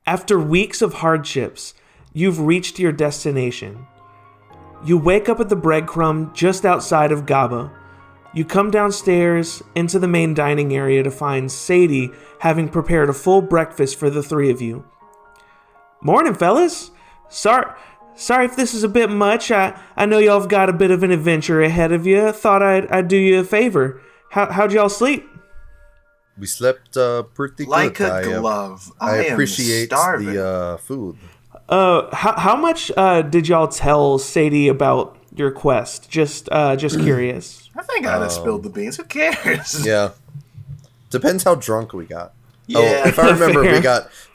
After weeks of hardships, you've reached your destination. You wake up at the breadcrumb just outside of Gaba. You come downstairs into the main dining area to find Sadie having prepared a full breakfast for the three of you. Morning, fellas. Sorry if this is a bit much. I know y'all have got a bit of an adventure ahead of you. Thought I'd do you a favor. How'd y'all sleep? We slept pretty like good. Like a glove. I am appreciate starving. the food. How much did y'all tell Sadie about your quest? Just curious. I think I'd have spilled the beans. Who cares? Yeah. Depends how drunk we got. Yeah, if I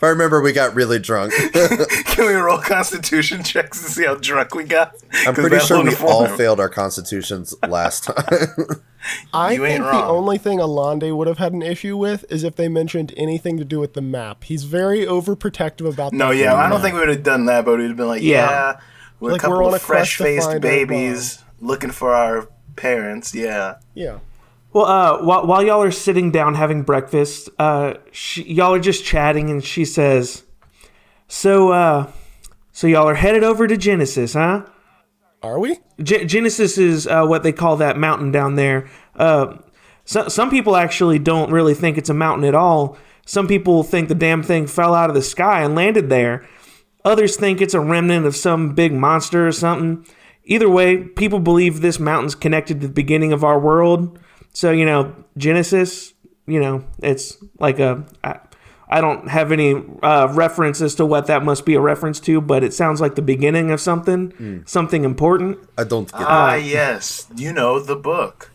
remember we got really drunk. Can we roll constitution checks to see how drunk we got? I'm pretty sure we all failed our constitutions last time. I think the only thing Elandi would have had an issue with is if they mentioned anything to do with the map. He's very overprotective about that. No, yeah, I don't think we would have done that, but we'd have been like, we're like a couple of fresh-faced babies looking for our parents, yeah. Yeah. Well, while y'all are sitting down having breakfast, y'all are just chatting, and she says, So y'all are headed over to Genesis, huh? Are we? Genesis is what they call that mountain down there. Some people actually don't really think it's a mountain at all. Some people think the damn thing fell out of the sky and landed there. Others think it's a remnant of some big monster or something. Either way, people believe this mountain's connected to the beginning of our world. So, Genesis, it's like I don't have any reference as to what that must be a reference to, but it sounds like the beginning of something important. I don't get that. Yes. The book.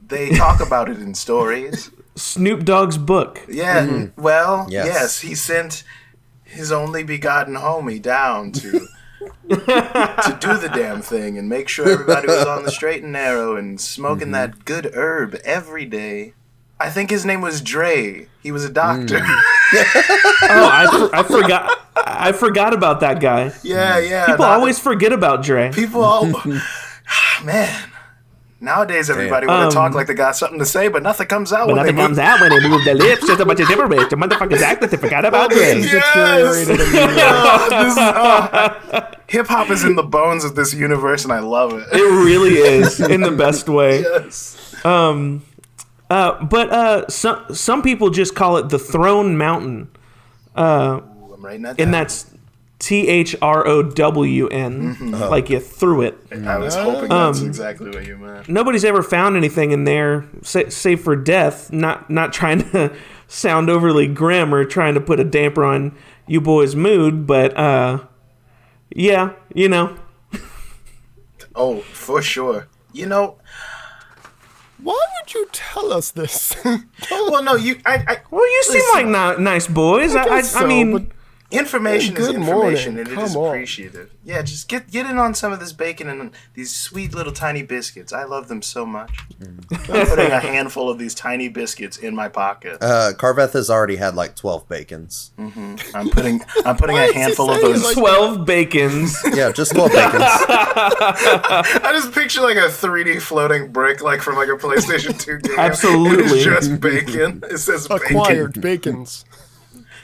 They talk about it in stories. Snoop Dogg's book. Yeah. Mm-hmm. Well, yes, he sent his only begotten homie down to do the damn thing and make sure everybody was on the straight and narrow and smoking that good herb every day. I think his name was Dre. He was a doctor. I forgot about that guy. Yeah. People always forget about Dre. Man. Nowadays, everybody want to talk like they got something to say, but nothing comes out when they move. Comes out when they move their lips. Just a bunch of gibberish. The motherfuckers act like they forgot about Dre. Hip-hop is in the bones of this universe, and I love it. It really is, in the best way. Yes. But some people just call it the Throne Mountain. I'm writing that down. And that's THROWN, like you threw it. I was hoping that's exactly what you meant. Nobody's ever found anything in there, save for death. Not trying to sound overly grim or trying to put a damper on you boys' mood, but yeah, Oh, for sure. Why would you tell us this? Well, no, you seem like nice boys. I mean. Information is information, morning. and it is appreciated. Yeah, just get in on some of this bacon and these sweet little tiny biscuits. I love them so much. I'm putting a handful of these tiny biscuits in my pocket. Carveth has already had like 12 bacons. Mm-hmm. I'm putting a handful of those. 12 bacons. Yeah, just 12 bacons. I just picture like a 3D floating brick, like from like a PlayStation 2 game. Absolutely, it's just bacon. It says acquired bacons.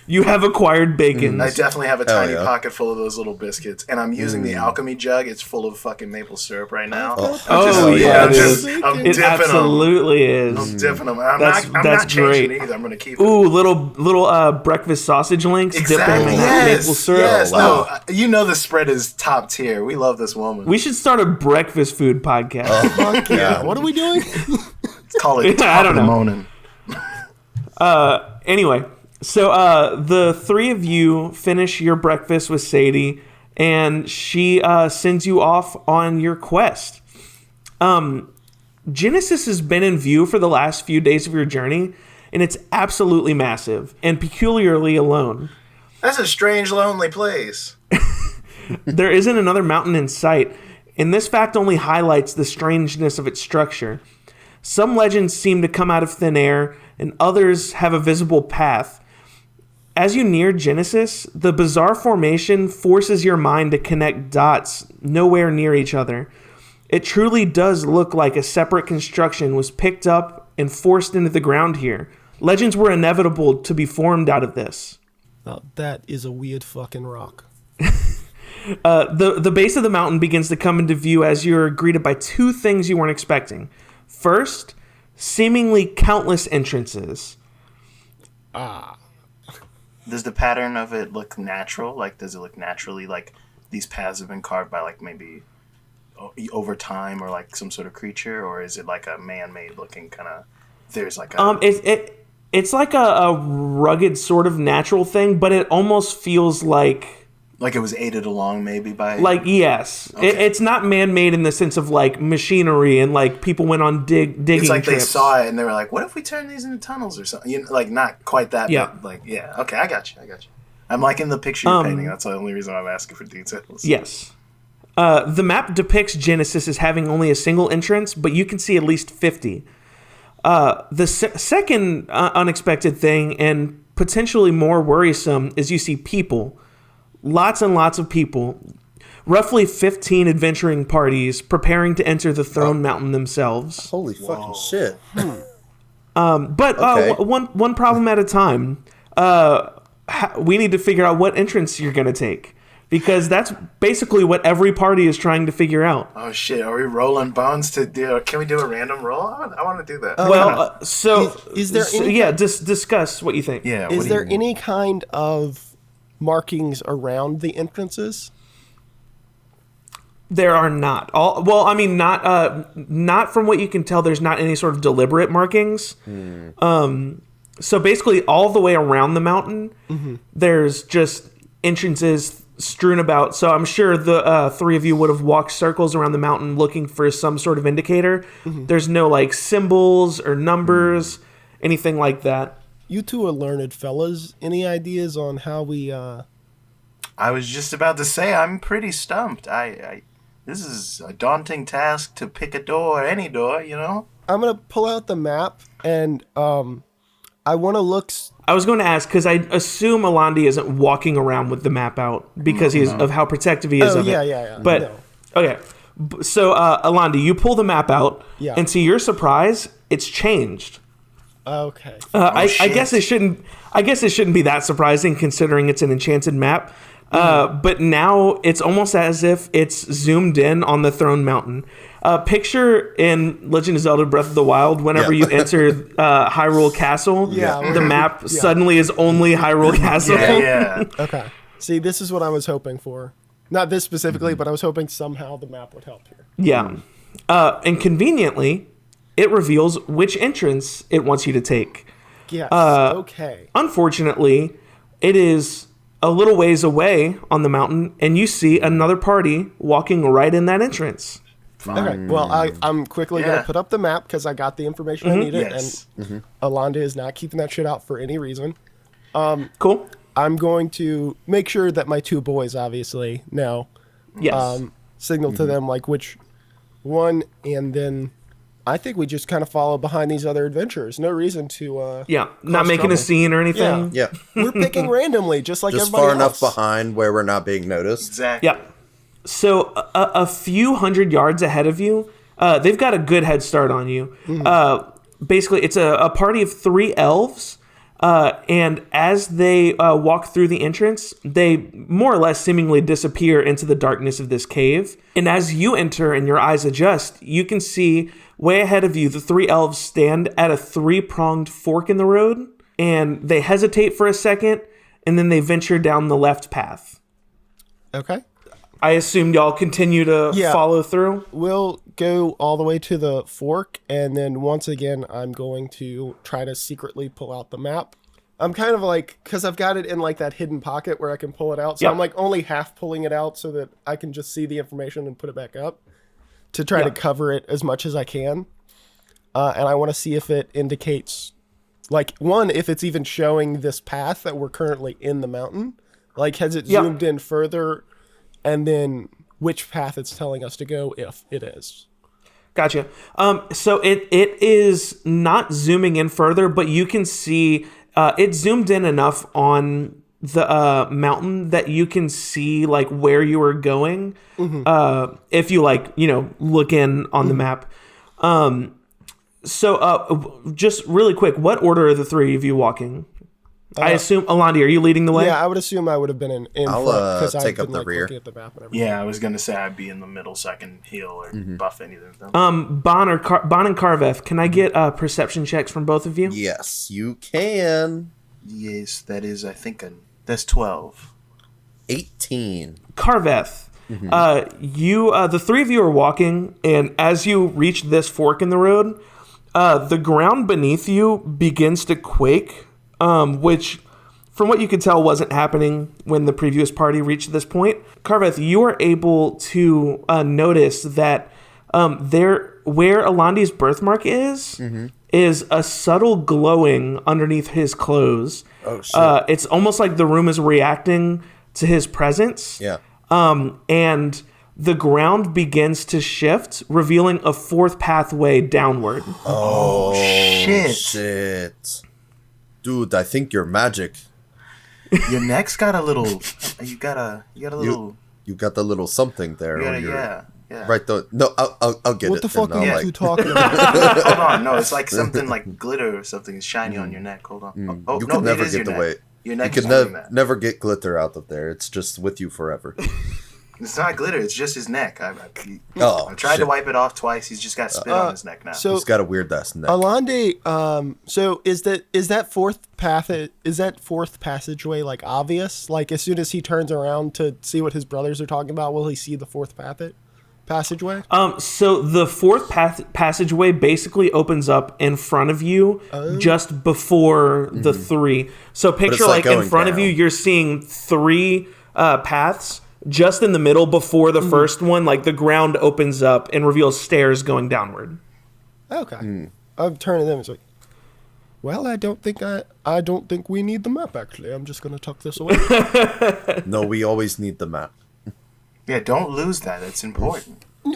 You have acquired bacon. I definitely have a tiny pocket full of those little biscuits, and I'm using the alchemy jug. It's full of fucking maple syrup right now. I'm dipping absolutely them. I'm dipping them. I'm not changing either. I'm gonna keep it. Ooh, little breakfast sausage links. Exactly. Dipping maple syrup. Yes. No, the spread is top tier. We love this woman. We should start a breakfast food podcast. Fuck yeah. What are we doing? Let's call it I don't know. Morning. Anyway. So the three of you finish your breakfast with Sadie, and she sends you off on your quest. Genesis has been in view for the last few days of your journey, and it's absolutely massive and peculiarly alone. That's a strange, lonely place. There isn't another mountain in sight, and this fact only highlights the strangeness of its structure. Some legends seem to come out of thin air, and others have a visible path. As you near Genesis, the bizarre formation forces your mind to connect dots nowhere near each other. It truly does look like a separate construction was picked up and forced into the ground here. Legends were inevitable to be formed out of this. Oh, that is a weird fucking rock. The base of the mountain begins to come into view as you're greeted by two things you weren't expecting. First, seemingly countless entrances. Does the pattern of it look natural? Like, does it look naturally like these paths have been carved by, like, maybe over time, or like some sort of creature, or is it like a man-made looking kind of? There's like a. It's like a rugged sort of natural thing, but it almost feels like it was aided along maybe by. Like, yes, okay. It's not man-made in the sense of like machinery and like people went on digging. It's like trips. They saw it and they were like, "What if we turn these into tunnels or something?" You know, like not quite that. Yeah. But like yeah. Okay, I got you. I'm liking the picture you're painting. That's the only reason I'm asking for details. Yes. The map depicts Genesis as having only a single entrance, but you can see at least 50. The second unexpected thing, and potentially more worrisome, is you see people. Lots and lots of people. Roughly 15 adventuring parties preparing to enter the Throne Mountain themselves. Holy fucking shit. But Okay. One problem at a time. We need to figure out what entrance you're going to take. Because that's basically what every party is trying to figure out. Oh shit! Are we rolling bones to do? Can we do a random roll? I want to do that. Is there any discuss what you think. Yeah. Is there any kind of markings around the entrances? There are not. Not from what you can tell. There's not any sort of deliberate markings. So basically, all the way around the mountain, there's just entrances strewn about. So I'm sure the three of you would have walked circles around the mountain looking for some sort of indicator. There's no like symbols or numbers, anything like that. You two are learned fellas. Any ideas on how we I was just about to say I'm pretty stumped. This is a daunting task to pick a door, any door, you know? I'm going to pull out the map and I want to look. I was going to ask because I assume Elandi isn't walking around with the map out because of how protective he is of it. Yeah. But okay, so Elandi, you pull the map out, and to your surprise, it's changed. Okay. I guess it shouldn't. I guess it shouldn't be that surprising considering it's an enchanted map. But now it's almost as if it's zoomed in on the Throne Mountain. Picture in Legend of Zelda Breath of the Wild, whenever you enter Hyrule Castle, the map suddenly is only Hyrule Castle. Yeah. Okay. See, this is what I was hoping for. Not this specifically, but I was hoping somehow the map would help here. Yeah. And conveniently, it reveals which entrance it wants you to take. Yes. Okay. Unfortunately, it is a little ways away on the mountain, and you see another party walking right in that entrance. Okay, well, I'm quickly going to put up the map because I got the information I needed, and Elandi is not keeping that shit out for any reason. Cool. I'm going to make sure that my two boys obviously know. Yes. Signal to them, like, which one, and then I think we just kind of follow behind these other adventurers. No reason to... not making trouble. A scene or anything. Yeah. We're picking randomly, just like everybody far else. enough behind where we're not being noticed. Exactly. Yeah. So a few hundred yards ahead of you, they've got a good head start on you. Basically, it's a party of 3 elves, and as they walk through the entrance, they more or less seemingly disappear into the darkness of this cave. And as you enter and your eyes adjust, you can see way ahead of you the 3 elves stand at a 3-pronged fork in the road, and they hesitate for a second, and then they venture down the left path. Okay. I assume y'all continue to follow through? We'll go all the way to the fork, and then once again, I'm going to try to secretly pull out the map. I'm kind of like, because I've got it in like that hidden pocket where I can pull it out, so I'm like only half pulling it out so that I can just see the information and put it back up to try to cover it as much as I can. And I want to see if it indicates, like, one, if it's even showing this path that we're currently in the mountain. Like, has it zoomed in further? And then which path it's telling us to go if it is. Gotcha. So it is not zooming in further, but you can see it zoomed in enough on the mountain that you can see like where you are going. If you look in on the map. So just really quick, what order are the 3 of you walking? I assume, Elandi, are you leading the way? Yeah, I would assume I would have been in I'll, front because I've take been up the rear. looking at the map and everything. Yeah, I was gonna say I'd be in the middle so I can heal or buff any of them. Bon and Carveth, can I get perception checks from both of you? Yes, you can. Yes, that is. I think that's 12. 18. Carveth, the three of you are walking, and as you reach this fork in the road, the ground beneath you begins to quake, which, from what you could tell, wasn't happening when the previous party reached this point. Carveth, you are able to notice that where Elandi's birthmark is a subtle glowing underneath his clothes. Oh, shit. It's almost like the room is reacting to his presence. Yeah. And the ground begins to shift, revealing a fourth pathway downward. Oh, shit. shit. Dude, I think you're magic. Your neck's got a little. You got a little. You got the little something there. Yeah. Right, though. No, I'll get it. What the fuck and are I'll, you talking about? Hold on, no, it's like something like glitter or something is shiny on your neck. Hold on. Oh, you no, can never it is get your the neck. weight. Your You neck can is doing that. never get glitter out of there. It's just with you forever. It's not glitter. It's just his neck. I tried to shit. wipe it off twice. He's just got spit on his neck now. So He's got a weird ass neck. Elandi, so is that fourth passageway like obvious? Like as soon as he turns around to see what his brothers are talking about, will he see the fourth passageway? So the fourth passageway basically opens up in front of you, just before the three. So picture like like in going front of down. you, you're seeing three paths. Just in the middle, before the first one, like the ground opens up and reveals stairs going downward. Okay. I'm turning them. It's like, well, I don't think we need the map. Actually, I'm just gonna tuck this away. No, we always need the map. Yeah, don't lose that. It's important. I'm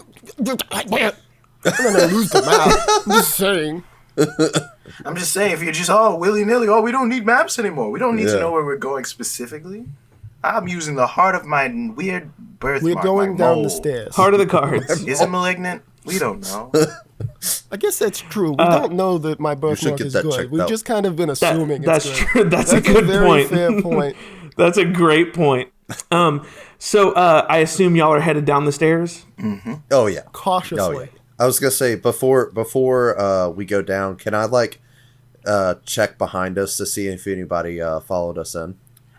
not gonna lose the map. I'm just saying. I'm just saying, if you're just willy-nilly, we don't need maps anymore. We don't need to Yeah. know where we're going specifically. I'm using the heart of my weird birthmark. We're going my down mole. the stairs. Heart of the cards. Is it malignant? We don't know. I guess that's true. We don't know that my birthmark get is that good. checked We've out. just kind of been assuming That's it's good. true. That's a That's good very point. fair point. That's a great point. So I assume y'all are headed down the stairs. Oh yeah. Cautiously. Oh yeah. I was gonna say before we go down, can I check behind us to see if anybody followed us in?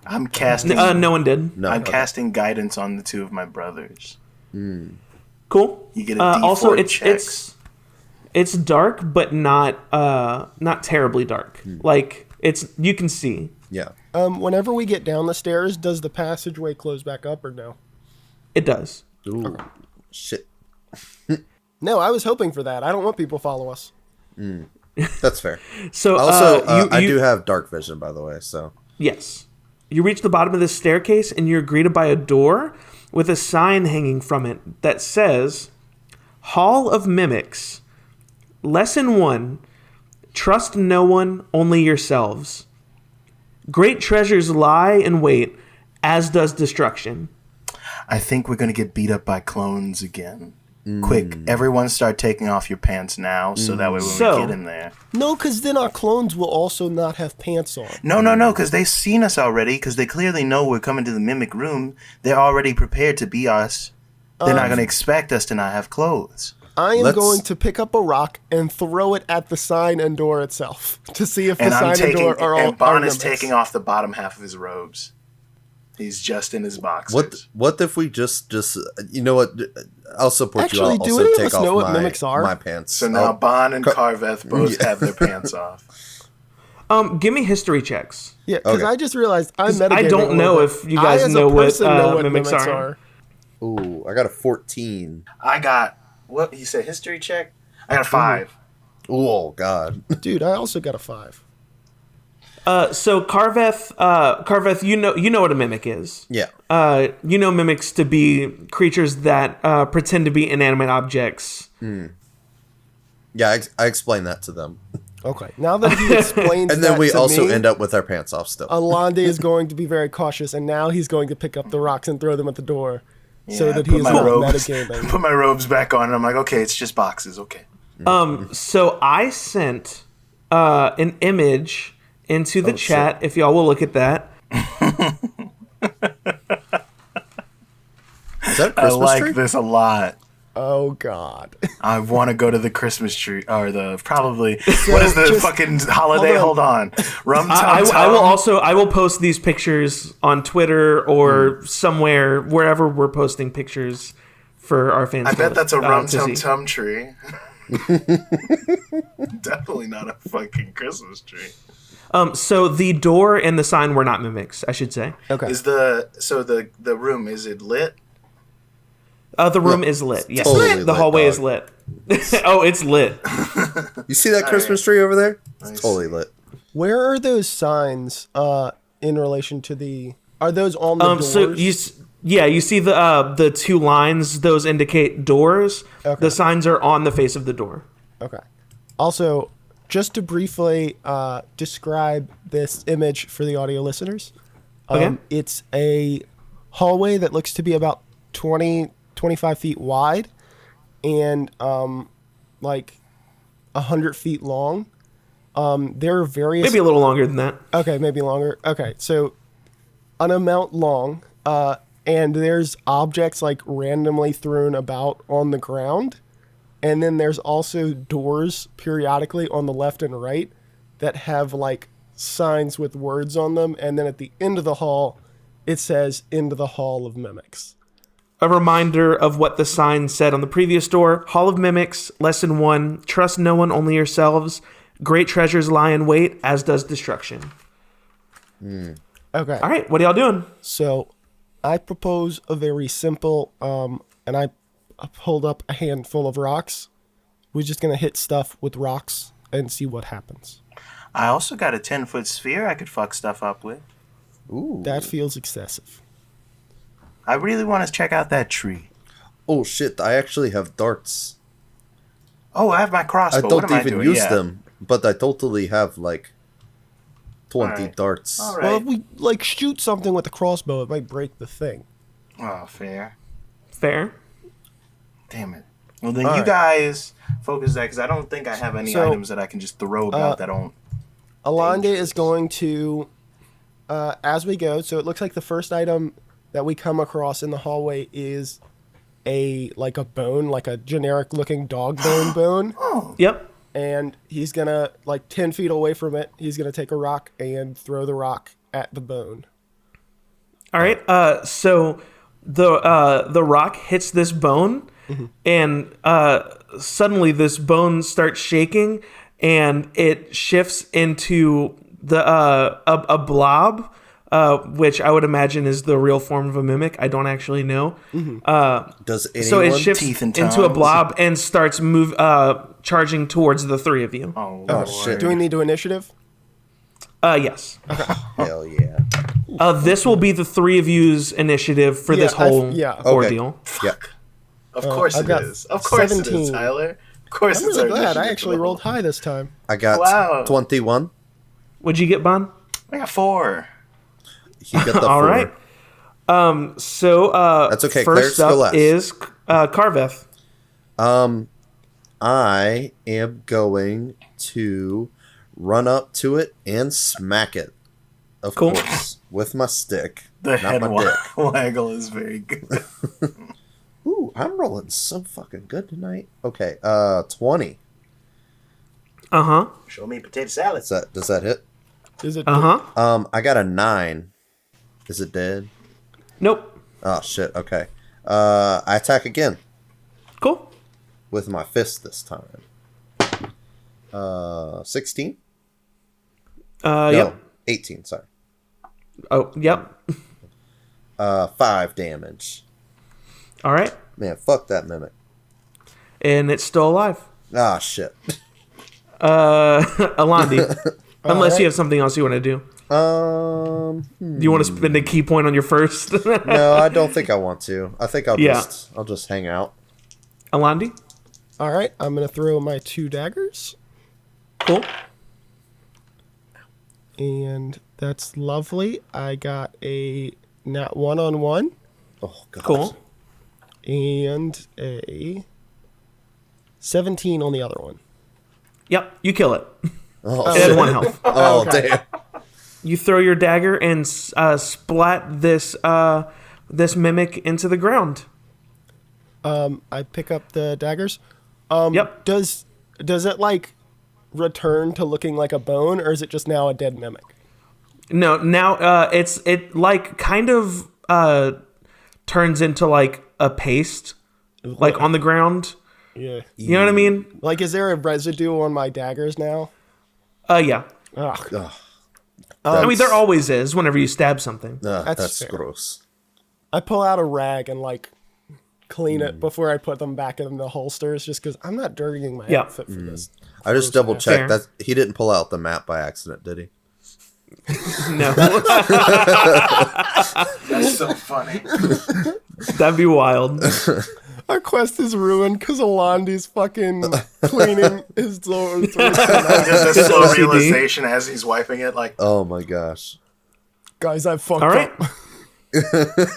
I'm casting. No one did. No. I'm okay. casting guidance on the two of my brothers. Cool. You get a D4 also, check. it's dark, but not terribly dark. Like you can see. Yeah. Whenever we get down the stairs, does the passageway close back up or no? It does. Ooh. Shit. No, I was hoping for that. I don't want people to follow us. That's fair. So Also, I do have dark vision, by the way. So yes. You reach the bottom of this staircase and you're greeted by a door with a sign hanging from it that says, Hall of Mimics. Lesson 1. Trust no one, only yourselves. Great treasures lie in wait, as does destruction. I think we're going to get beat up by clones again. Quick, everyone start taking off your pants now so that way when we get in there. No, because then our clones will also not have pants on. No, because they've seen us already because they clearly know we're coming to the mimic room. They're already prepared to be us. They're not going to expect us to not have clothes. I am Let's- going to pick up a rock and throw it at the sign and door itself to see if the And I'm sign and taking, door are all and Bon is mimics. taking off the bottom half of his robes. He's just in his boxers. what if we just you know what? I'll support you. Actually, I'll do also any of take us off know what mimics are? my pants. So now Bon and Car- Carveth both have their pants off. Give me history checks. Yeah, because Okay. I just realized I'm 'Cause metagaming I don't a little know bit. if you guys I, as a know what, person, know what mimics mimics are. are. Ooh, I got a 14. I got, what, you said history check? I got a 5. Oh God. Dude, I also got a 5. So Carveth, you know what a mimic is. Yeah. You know mimics to be creatures that pretend to be inanimate objects. Yeah, I explained that to them, Okay, now that he explains and then that we to also me, end up with our pants off still. Alandi is going to be very cautious, and now he's going to pick up the rocks and throw them at the door, so Yeah, that put he is my not robes- metagaming. Put my robes back on, and I'm like, okay, it's just boxes, okay. So I sent an image into the Oh, chat if y'all will look at that. Is that a I Christmas like tree? this a lot. Oh God. I want to go to the Christmas tree or the probably what is the just- fucking holiday? Hold on, Rum Tum Tum. I will post these pictures on Twitter or somewhere wherever we're posting pictures for our fans. I bet that's a Rum to Tum see. Tum tree. Definitely not a fucking Christmas tree. So the door and the sign were not mimics, I should say. Okay. Is the room, is it lit? The room is lit. Yes, totally the lit, hallway dog. is lit. Oh, it's lit. You see that Christmas tree over there? It's Nice. totally lit. Where are those signs in relation to the? Are those on the doors? So you see the two lines. Those indicate doors. Okay. The signs are on the face of the door. Okay. Also, just to briefly describe this image for the audio listeners, Okay. it's a hallway that looks to be about 25 feet wide and like 100 feet long. There are various... Maybe a little longer than that. Okay, maybe longer. Okay, so an amount long, and there's objects like randomly thrown about on the ground. And then there's also doors periodically on the left and right that have like signs with words on them. And then at the end of the hall, it says "Into the Hall of Mimics." A reminder of what the sign said on the previous door. Hall of Mimics, Lesson 1, trust no one, only yourselves. Great treasures lie in wait, as does destruction. Okay. All right, what are y'all doing? So I propose a very simple, and I pulled up a handful of rocks. We're just going to hit stuff with rocks and see what happens. I also got a 10-foot sphere I could fuck stuff up with. Ooh. That feels excessive. I really want to check out that tree. Oh shit! I actually have darts. Oh, I have my I crossbow. don't What am I even doing? use Yeah. them, but I totally have like 20 Alright. darts. All Well, right. if we like shoot something with a crossbow, it might break the thing. Oh, fair. Fair. Damn it. Well, then All you right. guys focus that because I don't think I have any So, items that I can just throw about that don't. Elandi Dangerous. is going to, as we go. So it looks like the first item that we come across in the hallway is a bone, like a generic looking dog bone. Yep. And he's gonna, like 10 feet away from it, he's gonna take a rock and throw the rock at the bone. All right. So the rock hits this bone, and suddenly this bone starts shaking, and it shifts into a blob, which I would imagine is the real form of a mimic. I don't actually know. Does anyone? So it shifts Teeth and into a tongues? blob and starts charging towards the three of you. Oh, Oh, Lord. shit. Do we need to initiative? Yes. Hell yeah! This will be the three of you's initiative for this Yeah, I- whole yeah. Okay. ordeal. Yeah. Of course I've it got is. Of course it 17. is, Tyler. Of course I'm it's really our glad I initiative actually for the rolled whole- high this time. I got Wow. 21. What'd you get, Bon? I got 4. He got the All 4. right. So That's okay, First clerics go up last. is Carveth. I am going to run up to it and smack it. Of Cool. course, with my stick, The not head my dick. waggle is very good. Ooh, I'm rolling so fucking good tonight. Okay, 20. Uh huh. Show me potato salad. Does that hit? Is it? Uh huh. I got a 9. Is it dead? Nope. Oh shit. Okay. I attack again Cool. with my fist this time. 16? No, Yep. 18. Sorry. Oh, yep. 5 damage. All right. Man, fuck that mimic. And it's still alive. Ah shit. Elandi. Unless right. you have something else you want to do. Do you want to spend a key point on your first? No, I don't think I want to. I think I'll Yeah. just hang out. Elandi? All right, I'm gonna throw my 2 daggers, Cool. and that's lovely. I got a nat 1 on one Oh god. Cool. and a 17 on the other one. Yep. You kill it. Oh, It had shit. 1 health. Oh Okay. damn. you throw your dagger and splat this mimic into the ground. I pick up the daggers. Yep. Does it like return to looking like a bone, or is it just now a dead mimic? No, now it like kind of turns into like a paste, like on the ground. Yeah. You know what I mean? Like, is there a residue on my daggers now? Yeah. Ugh. Ugh. I mean, there always is whenever you stab something. That's fair. gross. I pull out a rag and like clean it before I put them back in the holsters, just because I'm not dirtying my outfit for this. I just double checked Fair. that he didn't pull out the map by accident, did he? No, That's so funny. that'd be wild. Our quest is ruined because Elandi's fucking cleaning his clothes. Just a It's slow OCD. realization as he's wiping it, like, Oh my gosh. Guys, I fucked All right. up.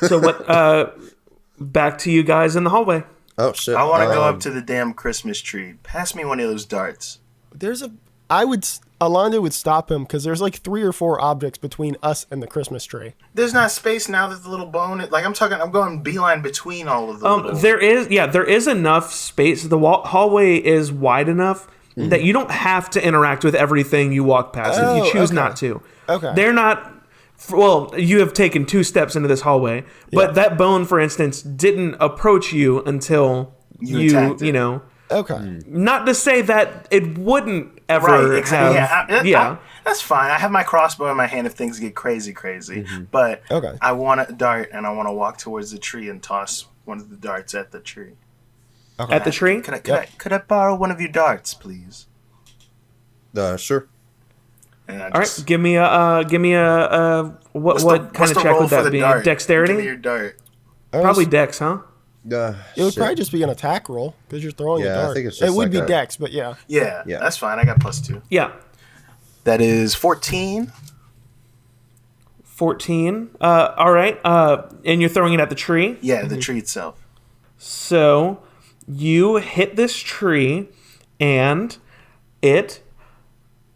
So what? Back to you guys in the hallway. Oh shit. I want to go up to the damn Christmas tree. Pass me one of those darts. Elandi would stop him because there's like 3 or 4 objects between us and the Christmas tree. There's not space now that the little bone. Like I'm going beeline between all of the. little... There is enough space. The hallway is wide enough that you don't have to interact with everything you walk past if you choose not to. Okay. They're not. Well, you have taken 2 steps into this hallway, but that bone, for instance, didn't approach you until attacked it. you know. Okay. Not to say that it wouldn't ever Right, exactly. have. Yeah, that's fine. I have my crossbow in my hand if things get crazy. But Okay. I want a dart, and I want to walk towards the tree and toss one of the darts at the tree. At the tree? Could I borrow one of your darts, please? Sure. And I All right, give me a what kind of check would that be? Give me Dexterity? your dart. Probably dex, huh? It would probably just be an attack roll because you're throwing a Yeah, I dart. think it's It just would like be a- dex, but yeah. Yeah, Yeah. that's fine. I got +2. Yeah. That is 14. 14. All right. And you're throwing it at the tree. Yeah, the tree itself. So you hit this tree, and it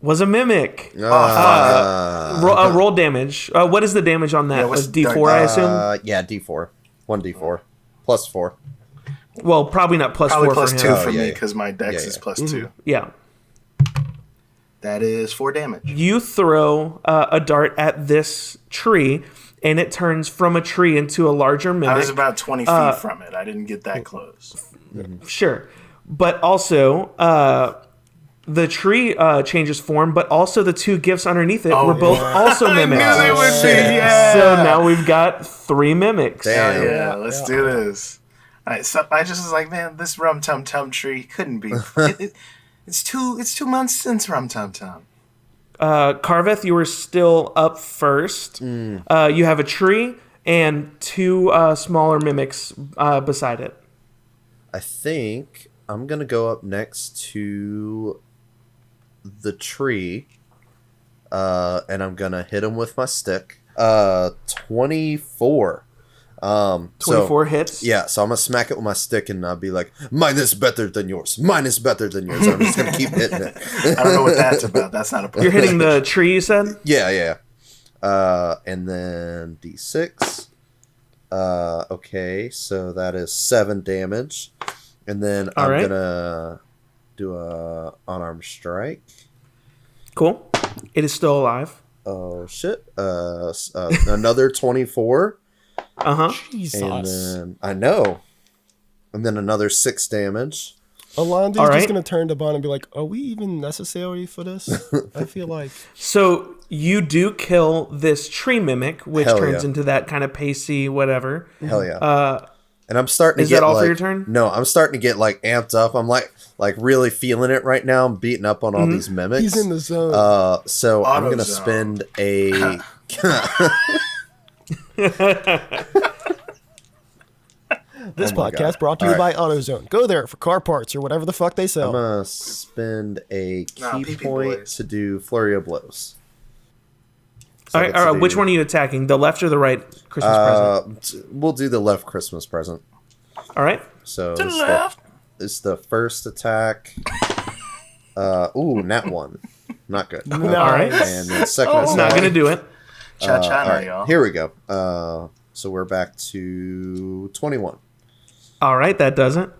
was a mimic. Roll damage. What is the damage on that? Yeah, what's A D4, I assume. Yeah, D4. 1d4. +4. Well, probably not +4 Probably for +2 him. for yeah, me yeah. because my dex Yeah, is yeah. +2. Yeah. That is 4 damage. You throw a dart at this tree, and it turns from a tree into a larger mimic. I was about 20 feet from it. I didn't get that close. Sure. But also, the tree changes form, but also the 2 gifts underneath it were both also mimics. I knew they would be, shit. yeah. So now we've got 3 mimics. Damn. Yeah, let's do this. All right, so I just was like, man, this Rum Tum Tum tree couldn't be. It's 2 months since Rum Tum Tum. Carveth, you were still up first. You have a tree and 2 smaller mimics beside it. I think I'm going to go up next to the tree. And I'm going to hit him with my stick. 24. 24 hits. Yeah, so I'm going to smack it with my stick and I'll be like, mine is better than yours. Mine is better than yours. I'm just going to keep hitting it. I don't know what that's about. That's not a You're hitting the tree, you said? Yeah. And then D6. Okay, so that is 7 damage. And then I'm right. going to do a unarmed strike. Cool. It is still alive. Oh, shit. Another 24. Uh-huh. Jesus. And then, I know. And then another 6 damage. Elandi's All right. just going to turn to Bon and be like, are we even necessary for this? I feel like... So you do kill this tree mimic, which Hell turns yeah. into that kind of pasty whatever. Hell yeah. And I'm starting to is get that all for like, your turn? No, I'm starting to get like amped up. I'm like really feeling it right now. I'm beating up on all these mimics. He's in the zone. So I'm gonna Auto-zone. spend a This Oh my podcast God. brought to you All by AutoZone. Go there for car parts or whatever the fuck they I'm sell. gonna spend a key PP point boys. to do flurry of blows. So All I right, get to all right. Which do- one are you attacking? The left or the right Christmas present? We'll do the left Christmas present. All right. So To the it's left. it's the first attack. Nat 1. Not good. Nice. All right. And then second It's not attack. going to do it. Cha-cha all now, right, y'all. here we go. So we're back to 21. All right, that doesn't.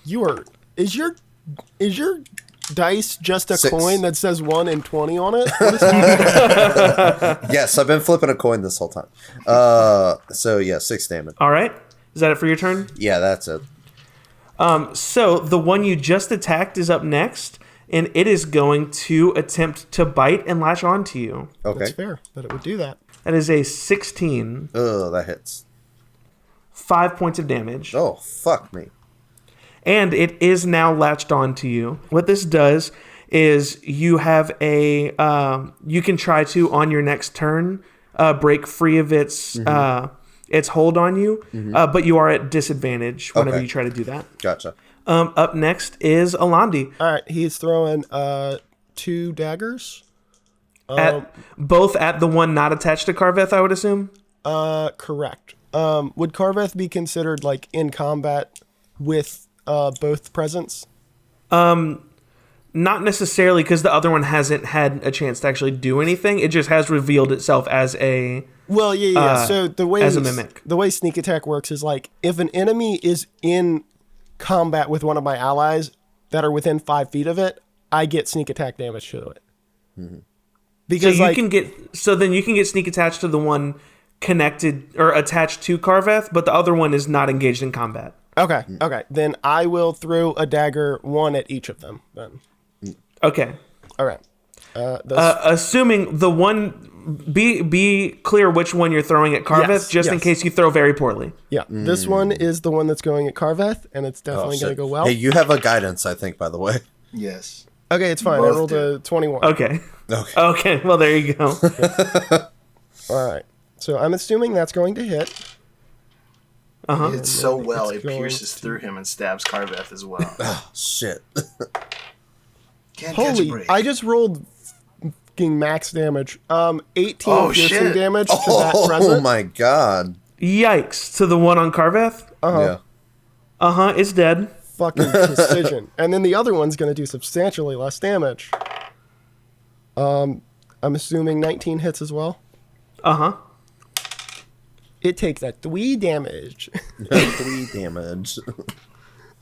Is your dice just a 6. coin that says 1 and 20 on it? Yes, I've been flipping a coin this whole time. So yeah, 6 damage. All right. Is that it for your turn? Yeah, that's it. So the one you just attacked is up next, and it is going to attempt to bite and latch onto you. Okay. That's fair, but it would do that. That is a 16. Ugh, that hits. 5 points of damage. Oh, fuck me. And it is now latched onto you. What this does is you have you can try to, on your next turn, break free of its hold on you, but you are at disadvantage whenever Okay. you try to do that. Gotcha. Up next is Elandi. All right, he's throwing 2 daggers. Both at the one not attached to Carveth, I would assume. Correct. Would Carveth be considered like in combat with both presents? Not necessarily, because the other one hasn't had a chance to actually do anything. It just has revealed itself as a... Well, yeah. So the way as a mimic. The way sneak attack works is like if an enemy is in combat with one of my allies that are within 5 feet of it, I get sneak attack damage to it. Because So then you can get sneak attached to the one connected or attached to Carveth, but the other one is not engaged in combat. Okay. Then I will throw a dagger 1 at each of them. Then. Okay. All right. Assuming the one... Be clear which one you're throwing at Carveth, just in case you throw very poorly. Yeah, this one is the one that's going at Carveth, and it's definitely going to go well. Hey, you have a guidance, I think, by the way. Yes. Okay, it's fine. I Both rolled a 21. Okay. Okay. Okay, well, there you go. All right. So I'm assuming that's going to hit. It's so well, it's it going pierces through him and stabs Carveth as well. Shit. Can't catch a Holy, break. I just rolled fucking max damage. 18 Oh, piercing shit. damage to that present. Oh my god. Yikes. To the one on Carveth? Yeah. It's dead. Fucking precision. And then the other one's going to do substantially less damage. I'm assuming 19 hits as well. It takes a 3 damage. 3 damage.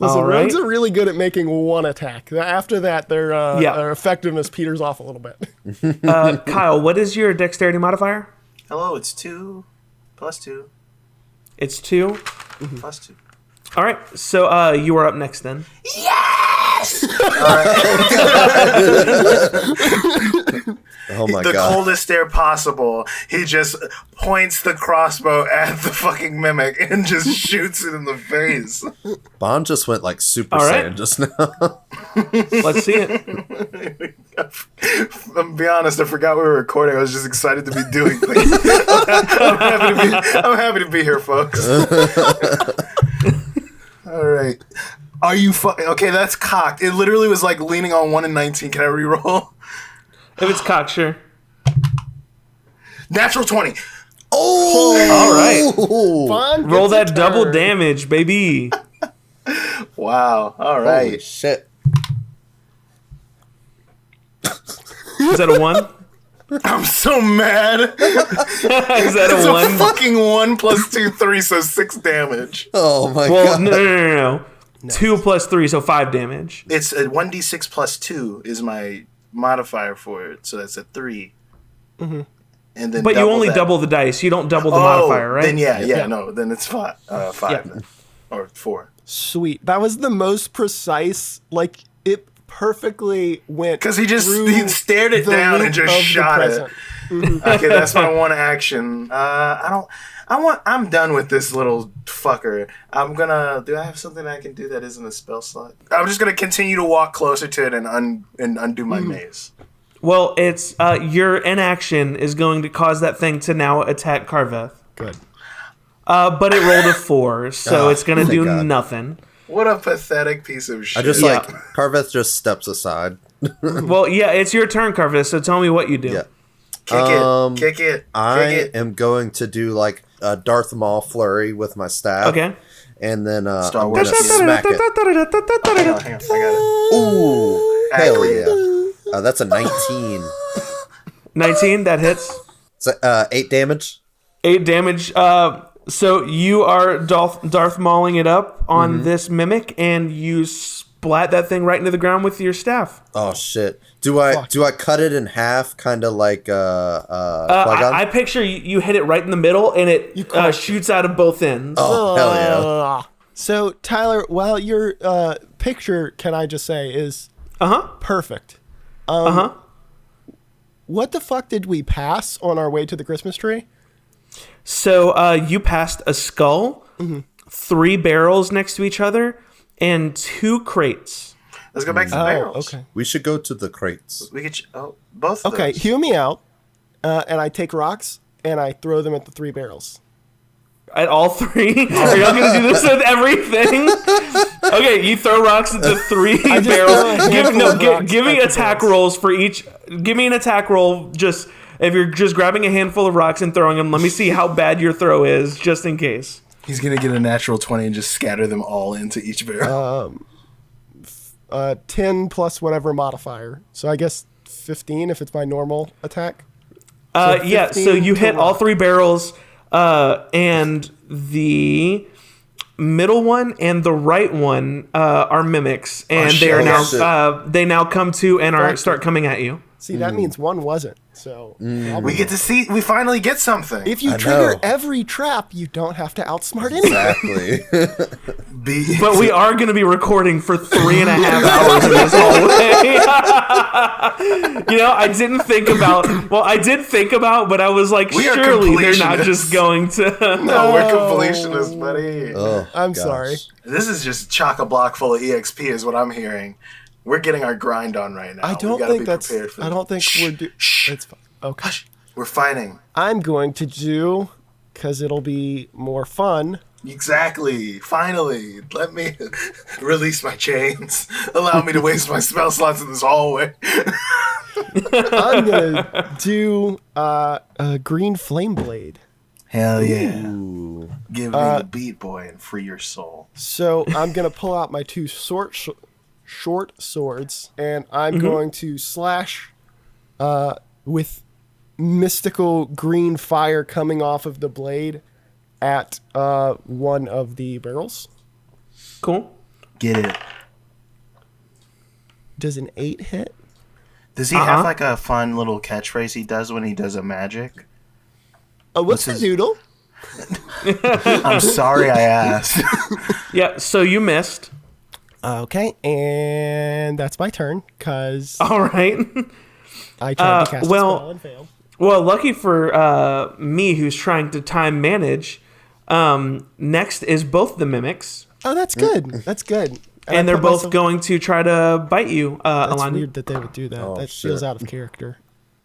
Listen, All right. rogues are really good at making one attack. After that, their effectiveness peters off a little bit. Kyle, what is your dexterity modifier? Hello, it's 2 plus 2 It's 2. plus 2. All right, so you are up next then. Oh my The god. coldest stare possible. He just points the crossbow at the fucking mimic and just shoots it in the face. Bond just went like Super All right. Saiyan just now. Let's see it. I'm be honest, I forgot we were recording. I was just excited to be doing things. I'm happy to be here, folks. All right. Are you okay? That's cocked. It literally was like leaning on 1 and 19. Can I reroll? If it's cocked, sure. Natural 20. Oh! All right. Fun. Roll gets that a double turn. damage, baby. Wow. All Holy right. shit. Is that a 1? I'm so mad. Is that It's a a 1? fucking 1 plus 2, 3, so 6 damage. Oh my Well, god. no. 2 plus 3, so 5 damage. It's a 1d6 plus 2 is my modifier for it, so that's a 3. And then But you only that. double the dice. You don't double the modifier, right? Then then it's 5. 5 then. Or 4. Sweet. That was the most precise. Like it perfectly went. Because he through stared it the down loop and just of the shot it. present. Okay, that's my one action. I'm done with this little fucker. Do I have something I can do that isn't a spell slot? I'm just gonna continue to walk closer to it and undo my maze. Well, it's your inaction is going to cause that thing to now attack Carveth. Good. But it rolled a 4, so it's going to thank do God. nothing. What a pathetic piece of shit. I just Yeah. Carveth just steps aside. Well, yeah, it's your turn, Carveth, so tell me what you do. Yeah. Kick it. I am going to do like a Darth Maul flurry with my staff. Okay. And then Star I'm Wars gonna kid. smack it. Hang on, I got it. Ooh, hell Accurate. yeah. That's a 19. 19, that hits. So, 8 damage. 8 damage. So you are Darth Mauling it up on this mimic, and you splat that thing right into the ground with your staff. Oh shit! Do I cut it in half, kind of like I picture you hit it right in the middle, and it shoots out of both ends. Oh hell yeah! So Tyler, while your picture, can I just say, is perfect. What the fuck did we pass on our way to the Christmas tree? So you passed a skull, 3 barrels next to each other, and 2 crates. Let's go back to the barrels. Okay. We should go to the crates. We could both. Of Okay, those. hear me out. And I take rocks and I throw them at the 3 barrels. At all 3? Are y'all going to do this with everything? Okay, you throw rocks at the 3 barrels. Give me attack rolls for each. Give me an attack roll. Just if you're just grabbing a handful of rocks and throwing them, let me see how bad your throw is, just in case. He's gonna get a natural 20 and just scatter them all into each barrel. 10 plus whatever modifier. So I guess 15 if it's my normal attack. Yeah, so you hit all 3 barrels, and the middle one and the right one are mimics, and they are now they now come to and start coming at you. See, that means one wasn't. So we finally get something. if you trigger every trap, you don't have to outsmart anyone. Exactly. But we are going to be recording for 3.5 hours in this hallway. I didn't think about. Well, I did think about, but I was like, surely they're not just going to. No, we're completionists, buddy. Oh, I'm sorry. This is just chock-a-block full of EXP, is what I'm hearing. We're getting our grind on right now. I don't think that's. I don't think we're. It's fine. Okay. Hush. We're fighting. I'm going to do, because it'll be more fun. Exactly. Finally, let me release my chains. Allow me to waste my spell slots in this hallway. I'm gonna do a green flame blade. Hell yeah! Ooh. Give me the beat, boy, and free your soul. So I'm gonna pull out my 2 short swords, and I'm going to slash with mystical green fire coming off of the blade at one of the barrels. Cool. Get it. Does an 8 hit? Does he have like a fun little catchphrase he does when he does a magic? What's the doodle? I'm sorry I asked. Yeah, so you missed. Okay, and that's my turn, because All right. I tried to cast a spell and failed. Well, lucky for me, who's trying to time manage, next is both the mimics. Oh, that's good. That's good. And they're both going to try to bite you, That's Elandi. weird that they would do that. That feels out of character.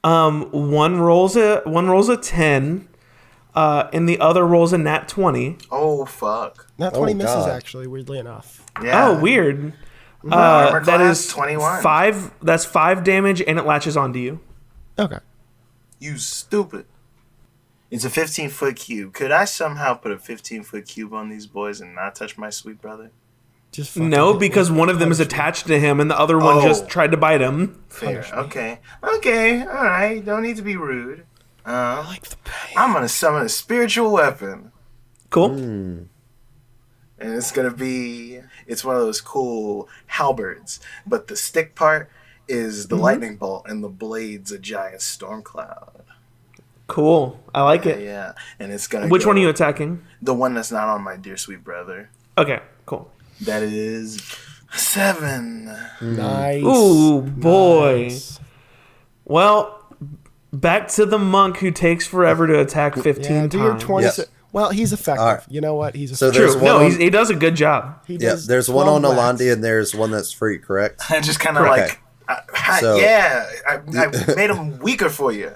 One rolls a 10, and the other rolls a nat 20. Oh, fuck. Nat 20 misses, God. actually, weirdly enough. Yeah. Oh, weird. Armor That class, is 21. 5. That's 5 damage, and it latches onto you. Okay. You stupid. It's a 15-foot cube. Could I somehow put a 15-foot cube on these boys and not touch my sweet brother? Just fucking No, hit because me. one of them is attached to him, and the other one just tried to bite him. Fair. Okay. Okay. All right. Don't need to be rude. I like the pain. I'm gonna summon a spiritual weapon, Cool. and it's gonna be. It's one of those cool halberds, but the stick part is the lightning bolt, and the blade's a giant storm cloud. Cool. I like it. Yeah. And it's gonna. Which one are you attacking? The one that's not on my dear sweet brother. Okay, cool. That is 7. Nice. Ooh, boy. Nice. Well, back to the monk who takes forever to attack 15 Yeah, do your times. 20. Yes. Well, he's effective. All right. You know what? He's So effective. there's True. one No, on- he does a good job. He Yeah, does there's one on 12 whacks. Elandi, and there's one that's free, correct? I just kind of Okay. So- I made him weaker for you.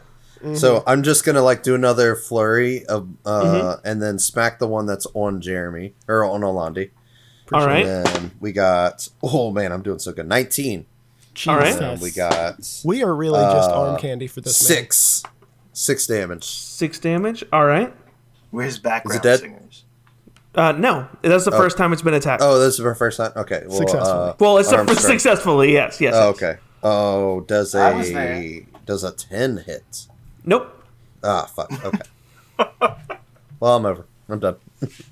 So I'm just gonna do another flurry of and then smack the one that's on Jeremy or on Elandi. All right. And then we got I'm doing so good. 19. All right. Jesus. And then we got We are really just arm candy for this man. 6 damage. 6 damage. All right. Where's background dead? singers? No, that's the first time it's been attacked. Oh, this is our first time. Okay. Well, Successfully. Well, it's arm strike. successfully. Yes. Oh, okay. Oh, does I was there. a 10 hit? Nope. Ah, fuck. Okay. Well, I'm over. I'm done.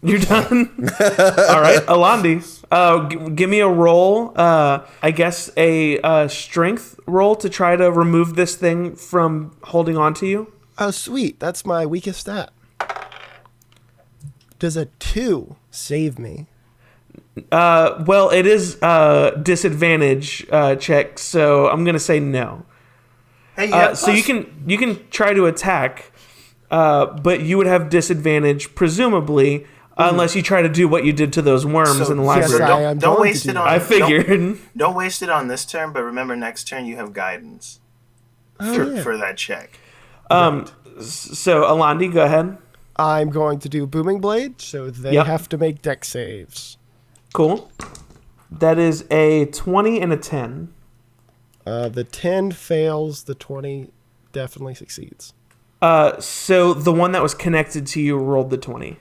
You're done? All right, Elandi. Give me a roll. I guess a strength roll to try to remove this thing from holding on to you. Oh, sweet. That's my weakest stat. Does a 2 save me? Well, it is disadvantage check, so I'm gonna say no. Hey, yeah. So you can try to attack, but you would have disadvantage presumably unless you try to do what you did to those worms in the yes, library. don't waste it on. I figured. Don't waste it on this turn, but remember next turn you have guidance for that check. So Elandi, go ahead. I'm going to do Booming Blade, so they Yep. have to make deck saves. Cool. That is a 20 and a 10. The 10 fails, the 20 definitely succeeds. So the one that was connected to you rolled the 20.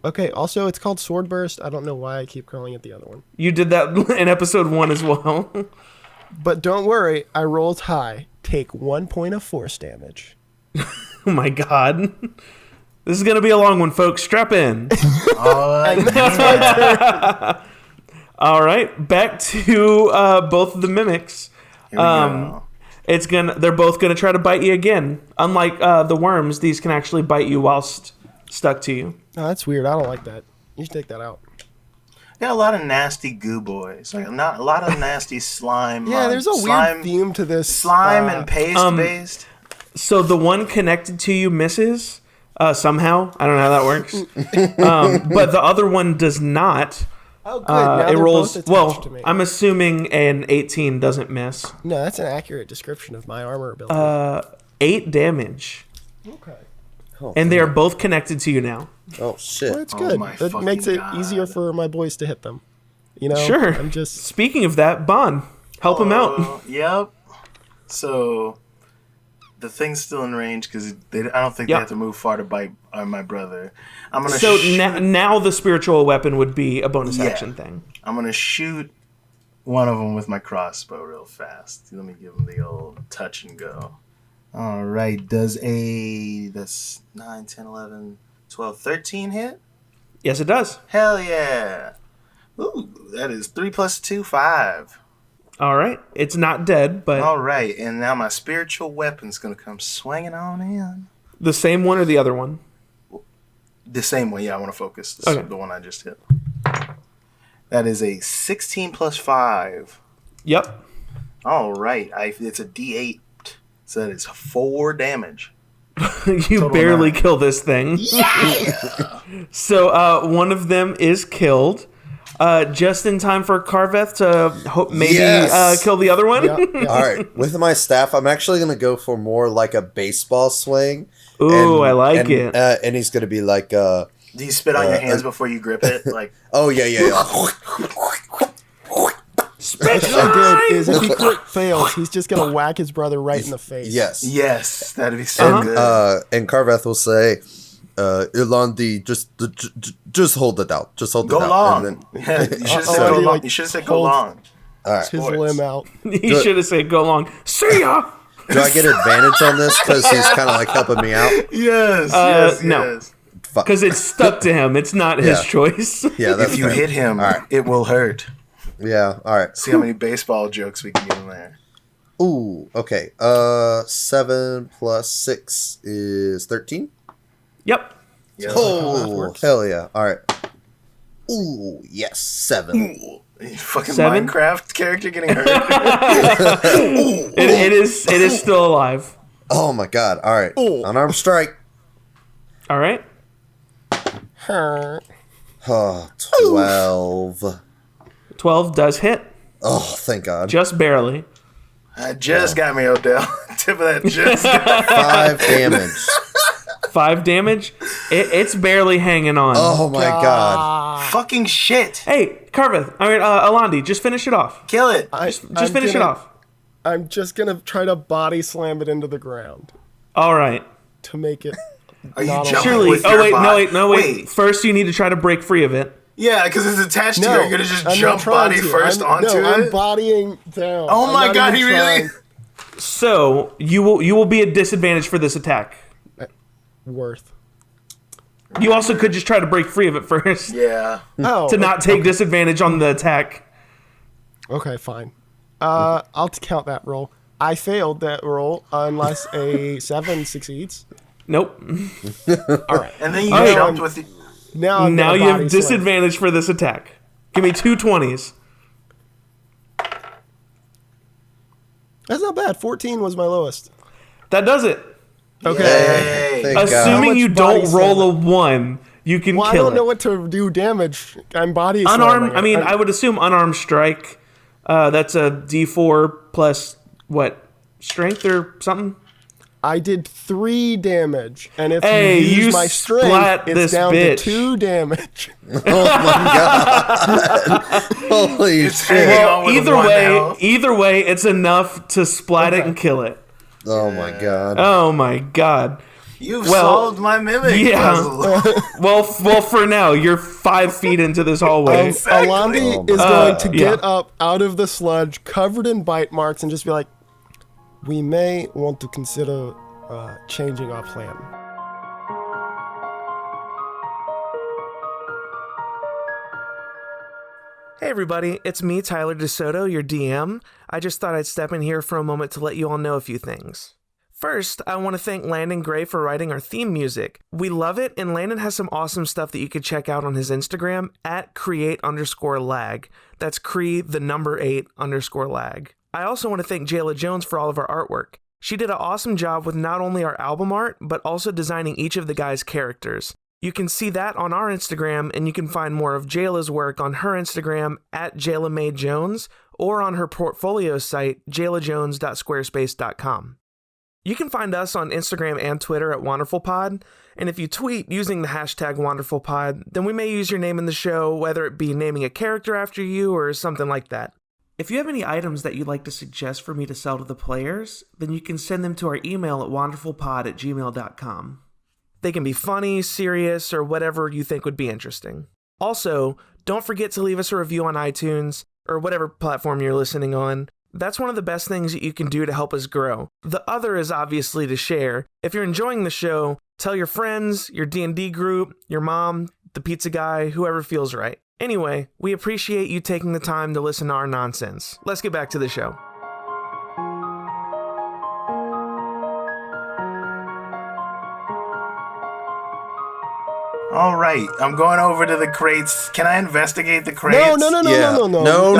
Okay, also it's called Sword Burst. I don't know why I keep calling it the other one. You did that in episode 1 as well. But don't worry, I rolled high. Take 1 point of force damage. Oh my god. This is going to be a long one, folks. Strap in. All right, back to both of the mimics. Here we go. They're both gonna try to bite you again. Unlike the worms, these can actually bite you whilst stuck to you. Oh, that's weird. I don't like that. You should take that out. Got a lot of nasty goo boys. Like not a lot of nasty slime. Yeah, there's a weird theme to this. Slime and paste based. So the one connected to you misses somehow. I don't know how that works. But the other one does not. Oh, good. Now It they're rolls both attached well. to me. I'm assuming an 18 doesn't miss. No, that's an accurate description of my armor ability. 8 damage, Okay. and they are both connected to you now. Oh, shit. Well, that's good. my That makes it fucking easier God. for my boys to hit them. You know, Sure. I'm just Speaking of that, Bond, help him out. Yep. So the thing's still in range because I don't think Yep. they have to move far to bite my brother. I'm gonna So shoot. now the spiritual weapon would be a bonus Yeah. action thing. I'm gonna shoot one of them with my crossbow real fast. Let me give him the old touch and go. All right. That's 9, 10, 11, 12, 13 hit? Yes, it does. Hell yeah. Ooh, that is 3 plus 2, 5. All right. It's not dead, but All right, and now my spiritual weapon's gonna come swinging on in. the same one or the other one? The same one, yeah. I want to focus. Okay. The one I just hit. That is a 16 plus 5. Yep. All right, it's a D8, so that is 4 damage. You Total barely 9. kill this thing. So one of them is killed. Just in time for Carveth to maybe Yes. kill the other one. yeah. All right. With my staff, I'm actually going to go for more like a baseball swing. Ooh, I like it. And he's going to be like, Do you spit on your hands before you grip it? Like, oh, yeah. What's really good is if he crit fails, he's just gonna whack his brother right in the face. Yes. yes, that'd be so good. And Carveth will say, Elandi, just hold it out. Just hold Go it out. long. And then, Yeah, you should have said Already, go long. like, You should have said go hold- long. all right. Chisel him out. He should have said, "Go long." See ya. Do I get advantage on this because he's kind of like helping me out? Yes, no. yes. Fuck. Because it's stuck to him. It's not his Yeah. choice. Yeah, that's If you fair. hit him, All right. it will hurt. Yeah, all right. See how many baseball jokes we can get in there. Ooh, okay. 7 plus 6 is 13. Yep. Yeah. Oh, hell yeah. All right. Ooh, yes, 7. Fucking 7? Minecraft character getting hurt. It is still alive. Oh my god. All right. Unarmed strike. All right. Huh. Oh, 12. 12 does hit, Oh, thank god. just barely. Just got me, Odell. Tip of that just got 5 damage. 5 damage. It's barely hanging on. Oh my god. fucking shit. Hey, Carveth. Elandi, just finish it off. Kill it. Just finish it off. I'm just gonna try to body slam it into the ground All right. to make it. Are you not jumping Surely. with Oh your wait, body? no wait. First, you need to try to break free of it. Yeah, because it's attached to you. No, You're gonna just I'm jump not trying body to. first onto it. I'm bodying down. Oh I'm my not god, even he really? trying. So you will be at disadvantage for this attack. Worth. You also could just try to break free of it first Yeah. Oh, to not take disadvantage on the attack. okay, fine. I'll count that roll. I failed that roll unless a 7 succeeds. Nope. All right. And then you Oh, jumped with the... Now I'm Now gonna you body have slam. disadvantage for this attack. Give me 2 20s. That's not bad. 14 was my lowest. That does it. Okay. Thank God. Assuming much you body don't roll a slam? 1, you can Well, I kill don't it. know what to do damage. I'm body Unarmed, slamming it. I would assume unarmed strike. That's a D4 plus what? Strength or something? I did 3 damage, and if Hey, you use you my strength, splat it's this down bitch. to 2 damage. Oh my god! Holy It's shit! hanging on with Either one way, health. it's enough to splat it and kill it. Oh my god! Oh my god. You've Well, solved my mimic yeah. puzzle. Well, for now, you're 5 feet into this hallway. Exactly. Alandi Oh my is going to yeah. get up out of the sludge, covered in bite marks, and just be like, "We may want to consider changing our plan." Hey everybody, it's me, Tyler DeSoto, your DM. I just thought I'd step in here for a moment to let you all know a few things. First, I want to thank Landon Gray for writing our theme music. We love it, and Landon has some awesome stuff that you could check out on his Instagram at create_lag. That's the number 8_lag. I also want to thank Jayla Jones for all of our artwork. She did an awesome job with not only our album art, but also designing each of the guys' characters. You can see that on our Instagram, and you can find more of Jayla's work on her Instagram at JaylaMadeJones or on her portfolio site, jaylajones.squarespace.com. You can find us on Instagram and Twitter at WanderfulPod, and if you tweet using the hashtag WanderfulPod, then we may use your name in the show, whether it be naming a character after you or something like that. If you have any items that you'd like to suggest for me to sell to the players, then you can send them to our email at wanderfulpod@gmail.com. They can be funny, serious, or whatever you think would be interesting. Also, don't forget to leave us a review on iTunes, or whatever platform you're listening on. That's one of the best things that you can do to help us grow. The other is obviously to share. If you're enjoying the show, tell your friends, your D&D group, your mom, the pizza guy, whoever feels right. Anyway, we appreciate you taking the time to listen to our nonsense. Let's get back to the show. All right, I'm going over to the crates. Can I investigate the crates? No. No. No.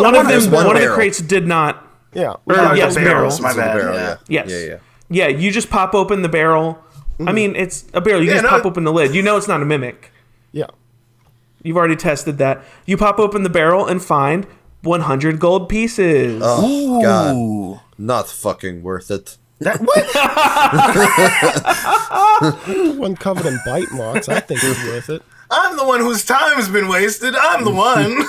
One of There's them, one of the barrel. crates did not. Yeah. Oh, Yes, the barrels. My It's a bad. barrel, yeah. Yes. Yeah. Yeah, you just pop open the barrel. I mean, it's a barrel. You Yeah, just no, pop open the lid. You know it's not a mimic. Yeah. You've already tested that. You pop open the barrel and find 100 gold pieces. Oh god, Ooh. not fucking worth it. That, what? One covered in bite marks. I think it's worth it. I'm the one whose time has been wasted. I'm the one.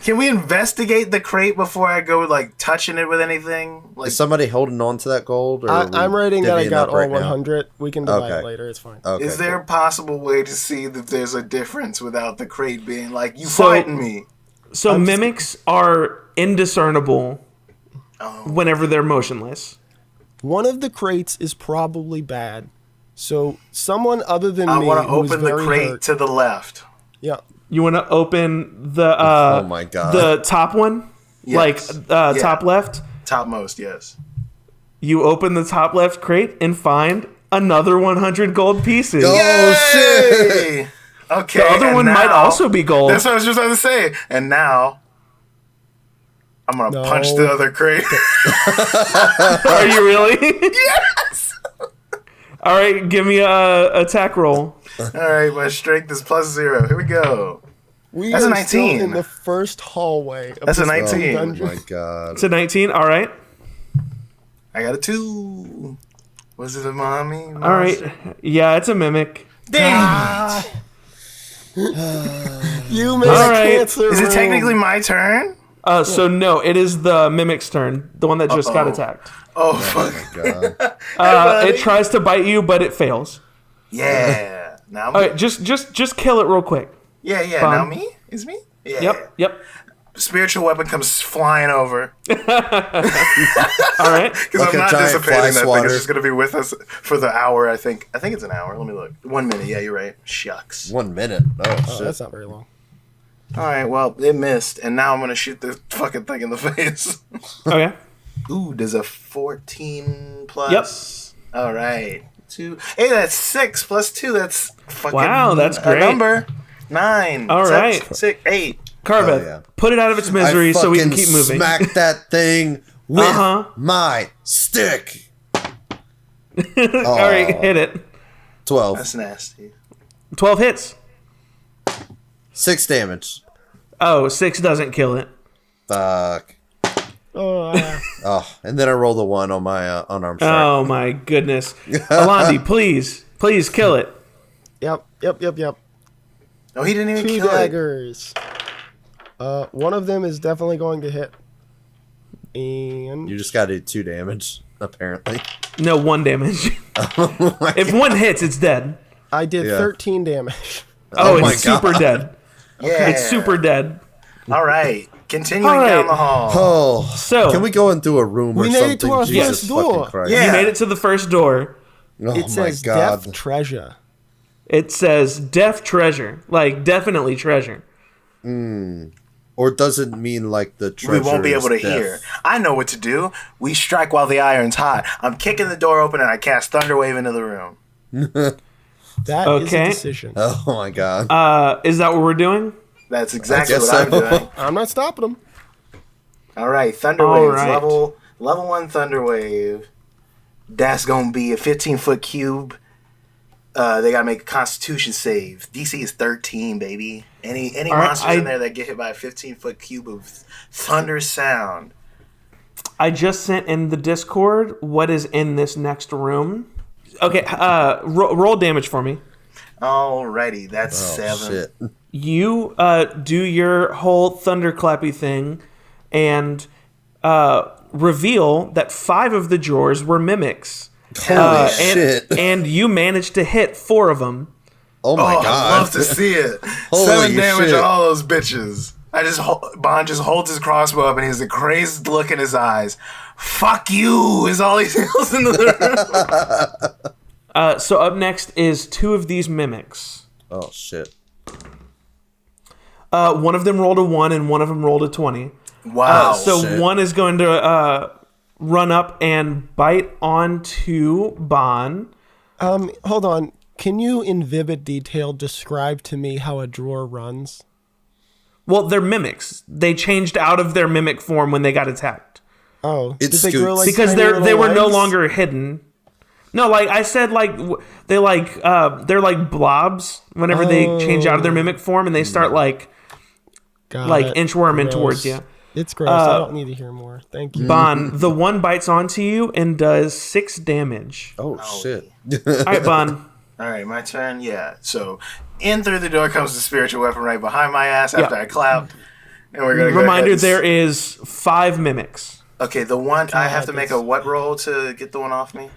Can we investigate the crate before I go like touching it with anything? Like, Is somebody holding on to that gold? Or are we I'm rating that I divvying got up all right now? 100. We can divide Okay. it later. It's fine. Okay, is there a cool. possible way to see that there's a difference without the crate being like, you So- fighting me? So mimics are indiscernible whenever they're motionless. One of the crates is probably bad. So someone other than I me want to who's open the very crate hurt, to the left. yeah. You want to open the Oh my God. the top one, Yes. like top left. Topmost, yes. You open the top left crate and find another 100 gold pieces. Oh shit! Yay! Okay. The other and one might now- also be gold. That's what I was just about to say. And now, I'm gonna No. punch the other crate. Are you really? Yes. All right, give me a attack roll. All right, my strength is +0. Here we go. We That's a are still 19. in the first hallway. Of That's a this 19. Oh dungeon. my god. It's a 19. All right. I got a 2. Was it a mommy? All right. Yeah, it's a mimic. Dang. You made All a right. cancer Is it roll. technically my turn? So no, it is the mimic's turn. The one that just got Uh-oh. attacked. Oh, Oh fuck. my god. It tries to bite you, but it fails. Yeah. Now, All right, just kill it real quick. Yeah, yeah. Bon. Now me? Is me? Yeah. Yep. Spiritual weapon comes flying over. All right. Because Like I'm a not giant dissipating fly that thing. swatter. It's just going to be with us for the hour, I think. I think it's an hour. Let me look. 1 minute. Yeah, you're right. Shucks. 1 minute. Oh, Oh, shit. that's not very long. All right, well, it missed, and now I'm going to shoot the fucking thing in the face. Okay. Ooh, does a 14 plus? Yep. All right. 2. Hey, that's 6 plus 2. That's fucking Wow, that's a great. number. 9. All right. 6, 8. Carveth, Oh, yeah. put it out of its misery I so we can fucking keep moving. smack that thing with Uh-huh. my stick. All right, hit it. 12. That's nasty. 12 hits. 6 damage. Oh, 6 doesn't kill it. Fuck. Oh, And then I rolled a 1 on my unarmed strike. Oh my goodness. Elandi, please kill it. yep. Oh, he didn't even 2 kill it. daggers. One of them is definitely going to hit. And You just got to do 2 damage, apparently. No, 1 damage. Oh my If 1 hits, it's dead. I did Yeah. 13 damage. Oh, my it's super God. dead. Yeah. It's super dead. All right. Continuing All right. down the hall. Oh, So- can we go into a room We or made something? it to our Jesus first door. fucking Christ. Yeah. You made it to the first door. Oh It says my God. Deaf Treasure. It says deaf treasure. Like, definitely treasure. Or does it mean like the We treasure won't be able to is death? hear. I know what to do. We strike while the iron's hot. I'm kicking the door open and I cast Thunderwave into the room. That is Okay. a decision. Oh my God. Is that what we're doing? That's exactly guess what I'm so. doing. I'm not stopping them. All right, Thunderwave. All right. Level 1 Thunderwave. That's gonna be a 15-foot cube. They gotta make a Constitution save. DC is 13, baby. Any All right, monsters in there that get hit by a 15-foot cube of thunder sound. I just sent in the Discord what is in this next room. Okay, roll damage for me. Alrighty, that's 7. Shit. You do your whole thunderclappy thing and reveal that 5 of the drawers were mimics. Holy shit. And you managed to hit 4 of them. Oh my I'd God. love to see it. Holy 7 damage shit. on all those bitches. Bond just holds his crossbow up and he has a crazed look in his eyes. Fuck you is all he yells into the room. So up next is 2 of these mimics. Oh shit. One of them rolled a 1 and one of them rolled a 20. Wow. So shit. one is going to run up and bite onto Bon. Hold on. Can you, in vivid detail, describe to me how a drawer runs? Well, they're mimics. They changed out of their mimic form when they got attacked Oh, It did they grow scoots. like because tiny they little were no legs? longer hidden. No, like I said, like they're like blobs whenever they change out of their mimic form and they start like Got it. inchworming Gross. towards you. It's gross. I don't need to hear more. Thank you. Bon, the one bites onto you and does 6 damage. Oh shit. All right, Bon. All right, my turn. Yeah. So in through the door comes the spiritual weapon right behind my ass after I clap. And we're gonna go Reminder: ahead and there is 5 mimics. Okay, the one I have to God, make a what roll to get the one off me?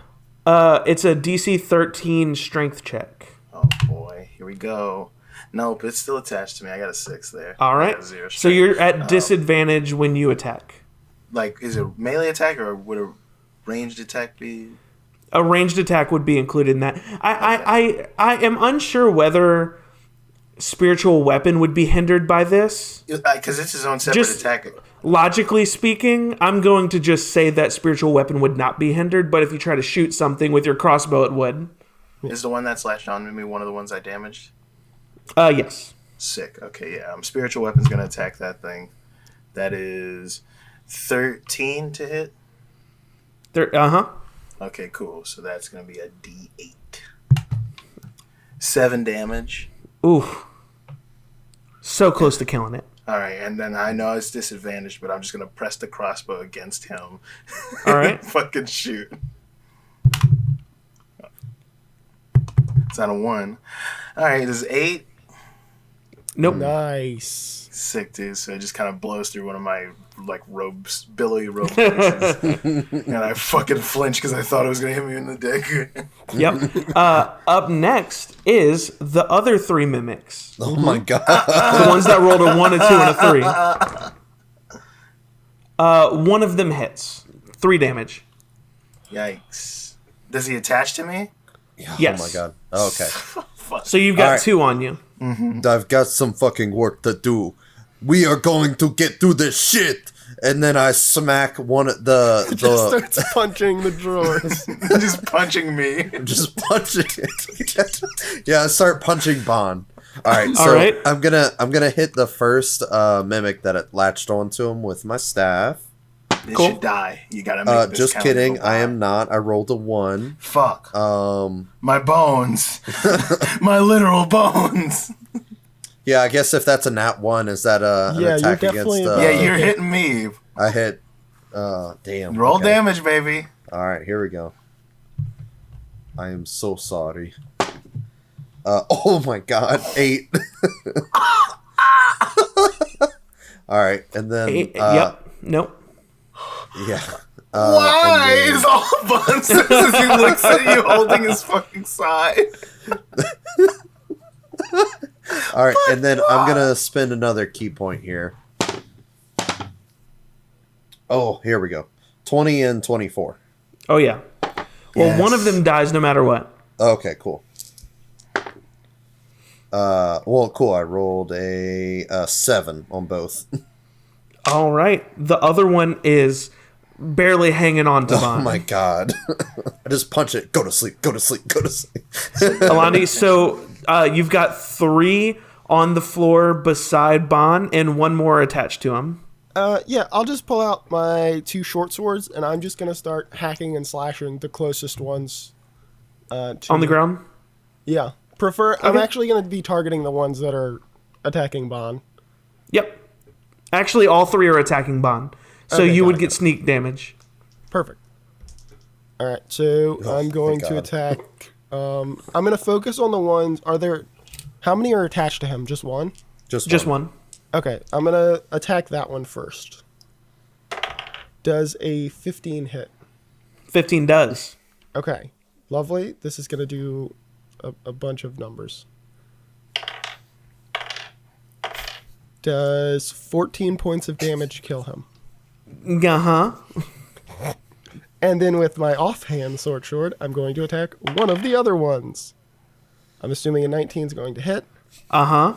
It's a DC 13 strength check. Oh boy, here we go. Nope, it's still attached to me. I got a 6 there. All I right. got a 0 So strength. you're at disadvantage when you attack. Like, is it melee attack or would a ranged attack be? A ranged attack would be included in that. I am unsure whether spiritual weapon would be hindered by this. Because it's his own separate Just- attack. Logically speaking, I'm going to just say that spiritual weapon would not be hindered, but if you try to shoot something with your crossbow, it would. Is the one that slashed on me one of the ones I damaged? Yes. Sick. Okay, yeah. Spiritual weapon's gonna attack that thing. That is 13 to hit. Uh-huh. Okay, cool. So that's gonna be a D8. 7 damage. Oof. So close to killing it. All right, and then I know it's disadvantaged, but I'm just gonna press the crossbow against him. All right. Fucking shoot. It's on a 1. All right, this is 8. Nope. Nice. Sick, dude. So it just kind of blows through one of my robes, billowy robe pieces. And I fucking flinched because I thought it was going to hit me in the dick. Yep. Up next is the other 3 mimics. Oh my god. The ones that rolled a 1, a 2, and a 3. One of them hits. 3 damage. Yikes. Does he attach to me? Yes. Oh my god. Oh, okay. So you've got All right. 2 on you. I've got some fucking work to do. We are going to get through this shit. And then I smack one of the Just starts punching the drawers. Just punching me. just punching it. Yeah, I start punching Bon. All right, so All right. I'm gonna hit the first mimic that it latched onto him with my staff. It Cool. should die. You gotta make this Just count. kidding. It'll I die. am not. I rolled a 1. Fuck. My bones. My literal bones. Yeah, I guess if that's a nat 1, is that an Yeah, attack you're against? definitely- Yeah, you're hitting me. I hit. Damn. Roll okay. damage, baby. All right, here we go. I am so sorry. Oh my god, 8. All right, and then 8, yep. Nope. yeah. Why and then- is all Bun says as he looks at you holding his fucking side? All right, and then I'm gonna spend another key point here. Oh, here we go. 20 and 24. Oh, yeah. Well, Yes. one of them dies no matter what. Okay, cool. Well, cool. I rolled a 7 on both. All right. The other one is barely hanging on to Oh Bond. my god. I just punch it. Go to sleep. Go to sleep. Go to sleep. Elandi, so you've got 3 on the floor beside Bon and 1 more attached to him. Yeah, I'll just pull out my 2 short swords, and I'm just gonna start hacking and slashing the closest ones. To On the ground? Yeah, I'm Okay. actually gonna be targeting the ones that are attacking Bon. Yep. Actually, all 3 are attacking Bon. So Okay, you got would it, get sneak damage. Perfect. All right, so I'm going thank to God. attack. I'm gonna focus on the ones. How many are attached to him? Just one. Just one. Okay, I'm gonna attack that one first. Does a 15 hit? 15 does. Okay, lovely. This is gonna do a bunch of numbers. Does 14 points of damage kill him? Uh-huh. And then with my offhand sword, I'm going to attack one of the other ones. I'm assuming a 19 is going to hit, Uh-huh.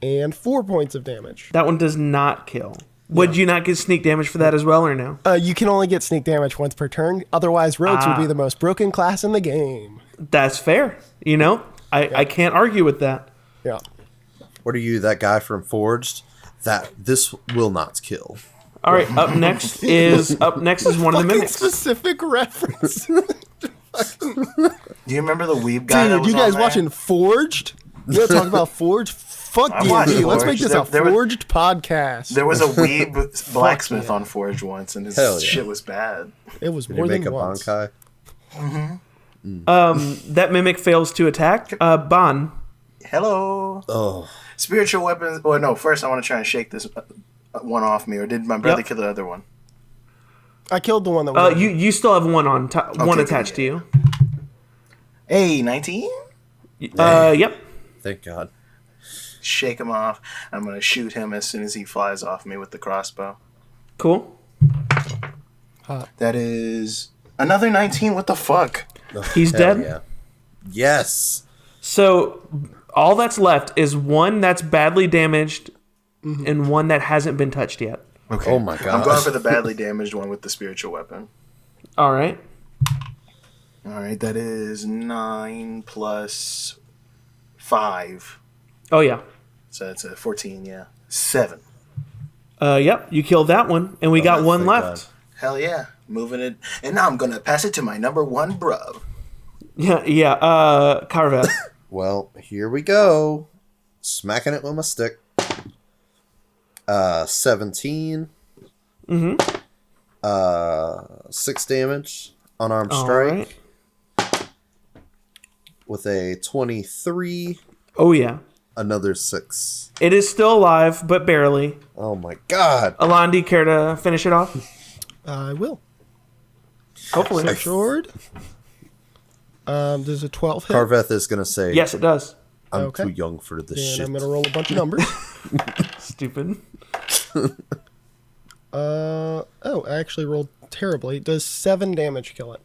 and 4 points of damage. That one does not kill. Would you not get sneak damage for that as well, or no? You can only get sneak damage once per turn. Otherwise, rogues would be the most broken class in the game. That's fair. You know? I can't argue with that. Yeah. What are you, that guy from Forged? This will not kill. All right, up next is one of the Fucking mimics. specific reference. Do you remember the weeb guy that Dude, was you guys on there? watching Forged? You want to talk about Forged? Fuck I watched D&D. Let's make Forged. this a There was- Forged podcast. There was a weeb blacksmith on Forge once, and his Hell yeah. shit was bad. It was Did more you make than a once. Bankai? That mimic fails to attack. Bon. Hello. Oh. Spiritual weapons. Well, no, first I want to try and shake this one off me, or did my brother Yep. kill the other one? I killed the one that was. You still have one one good, attached to yeah. you. Hey, 19? Yep. Thank God. Shake him off. I'm going to shoot him as soon as he flies off me with the crossbow. Cool. That is another 19. What the fuck? He's Hell dead. yeah. Yes. So all that's left is one that's badly damaged and one that hasn't been touched yet. Okay. Oh my I'm God. going for the badly damaged one with the spiritual weapon. All right. All right, that is 9 plus 5. Oh yeah. So that's a 14, yeah. 7. Yep. You killed that one, and we got one thank left. Hell yeah. Moving it. And now I'm going to pass it to my number 1 bruv. Yeah. Carvet. Well, here we go. Smacking it with my stick. 17. 6 damage. Unarmed All strike. right. With a 23. Oh yeah. another 6. It is still alive, but barely. Oh my god. Elandi, care to finish it off? I will. Hopefully. Sword. Does a 12 hit? Carveth is going to say, Yes, it does. I'm too young for this And shit. I'm going to roll a bunch of numbers. Stupid. I actually rolled terribly. Does 7 damage kill it?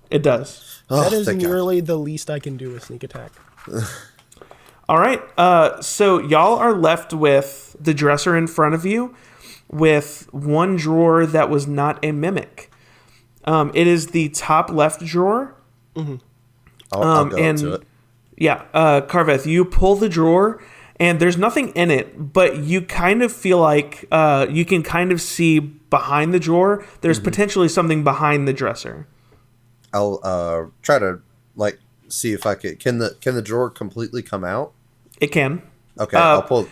It does. That is thank God. nearly the least I can do with sneak attack. All right. So y'all are left with the dresser in front of you with one drawer that was not a mimic. It is the top left drawer. I'll go up to it. Yeah, Carveth, you pull the drawer, and there's nothing in it, but you kind of feel like you can kind of see behind the drawer. There's potentially something behind the dresser. I'll try to see if I can the drawer completely come out? It can. Okay, I'll pull.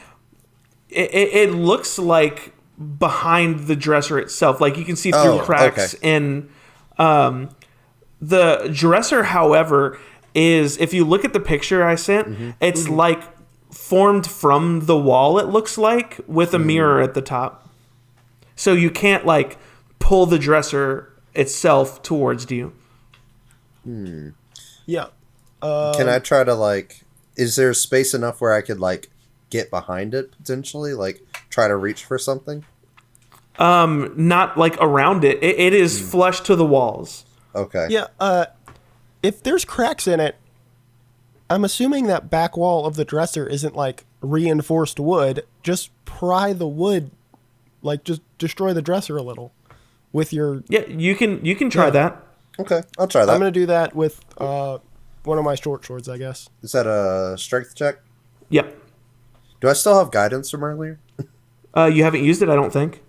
It looks like behind the dresser itself. Like you can see through cracks in the dresser, however, is if you look at the picture I sent, it's like formed from the wall, it looks like, with a mirror at the top. So you can't like pull the dresser itself towards you. Yeah. Can I try to is there space enough where I could get behind it potentially? Try to reach for something? Not like around it. It is flush to the walls. Okay. Yeah, if there's cracks in it, I'm assuming that back wall of the dresser isn't reinforced wood. Just pry the wood, just destroy the dresser a little with your... Yeah, you can try that. Okay, I'll try that. I'm going to do that with one of my short swords, I guess. Is that a strength check? Yep. Do I still have guidance from earlier? You haven't used it, I don't think.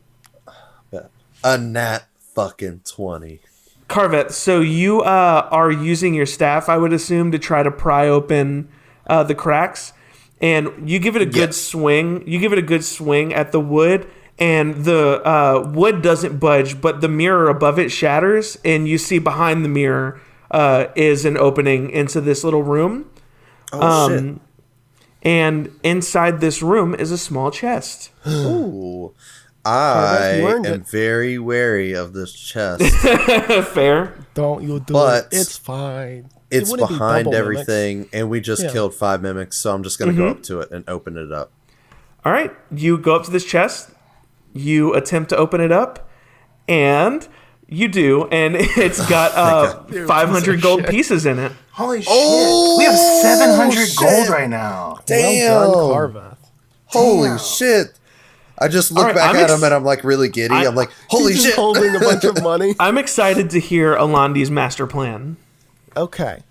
Yeah. A nat fucking 20. Carveth, so you are using your staff, I would assume, to try to pry open the cracks, and you give it a good swing. You give it a good swing at the wood, and the wood doesn't budge, but the mirror above it shatters, and you see behind the mirror is an opening into this little room. Oh, shit. And inside this room is a small chest. Ooh. I you am earned it. very wary of this chest. Fair. Don't you do But it. It's fine. It's It wouldn't be behind double everything, and we just killed 5 mimics, so I'm just going to go up to it and open it up. All right. You go up to this chest. You attempt to open it up, and you do, and it's got 500 gold pieces in it. Holy shit. We have 700 gold right now. Damn. Well done, Carveth. Holy shit. I just look All right, back I'm at him and I'm really giddy. I'm like, holy He's shit. just holding a bunch of money. I'm excited to hear Elandi's master plan. Okay.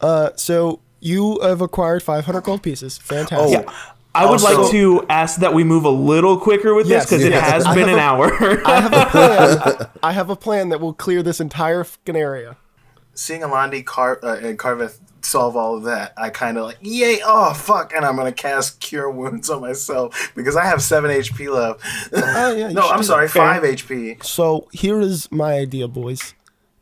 So you have acquired 500 gold pieces. Fantastic. Yeah. I would Also- like to ask that we move a little quicker with this Yes, because it yes. has been an hour. I have a plan. I have a plan that will clear this entire fucking area. Seeing Elandi and Carveth solve all of that, I kind of yay, oh, fuck, and I'm going to cast Cure Wounds on myself because I have 7 HP left. Yeah, No, I'm sorry, 5 HP. So here is my idea, boys.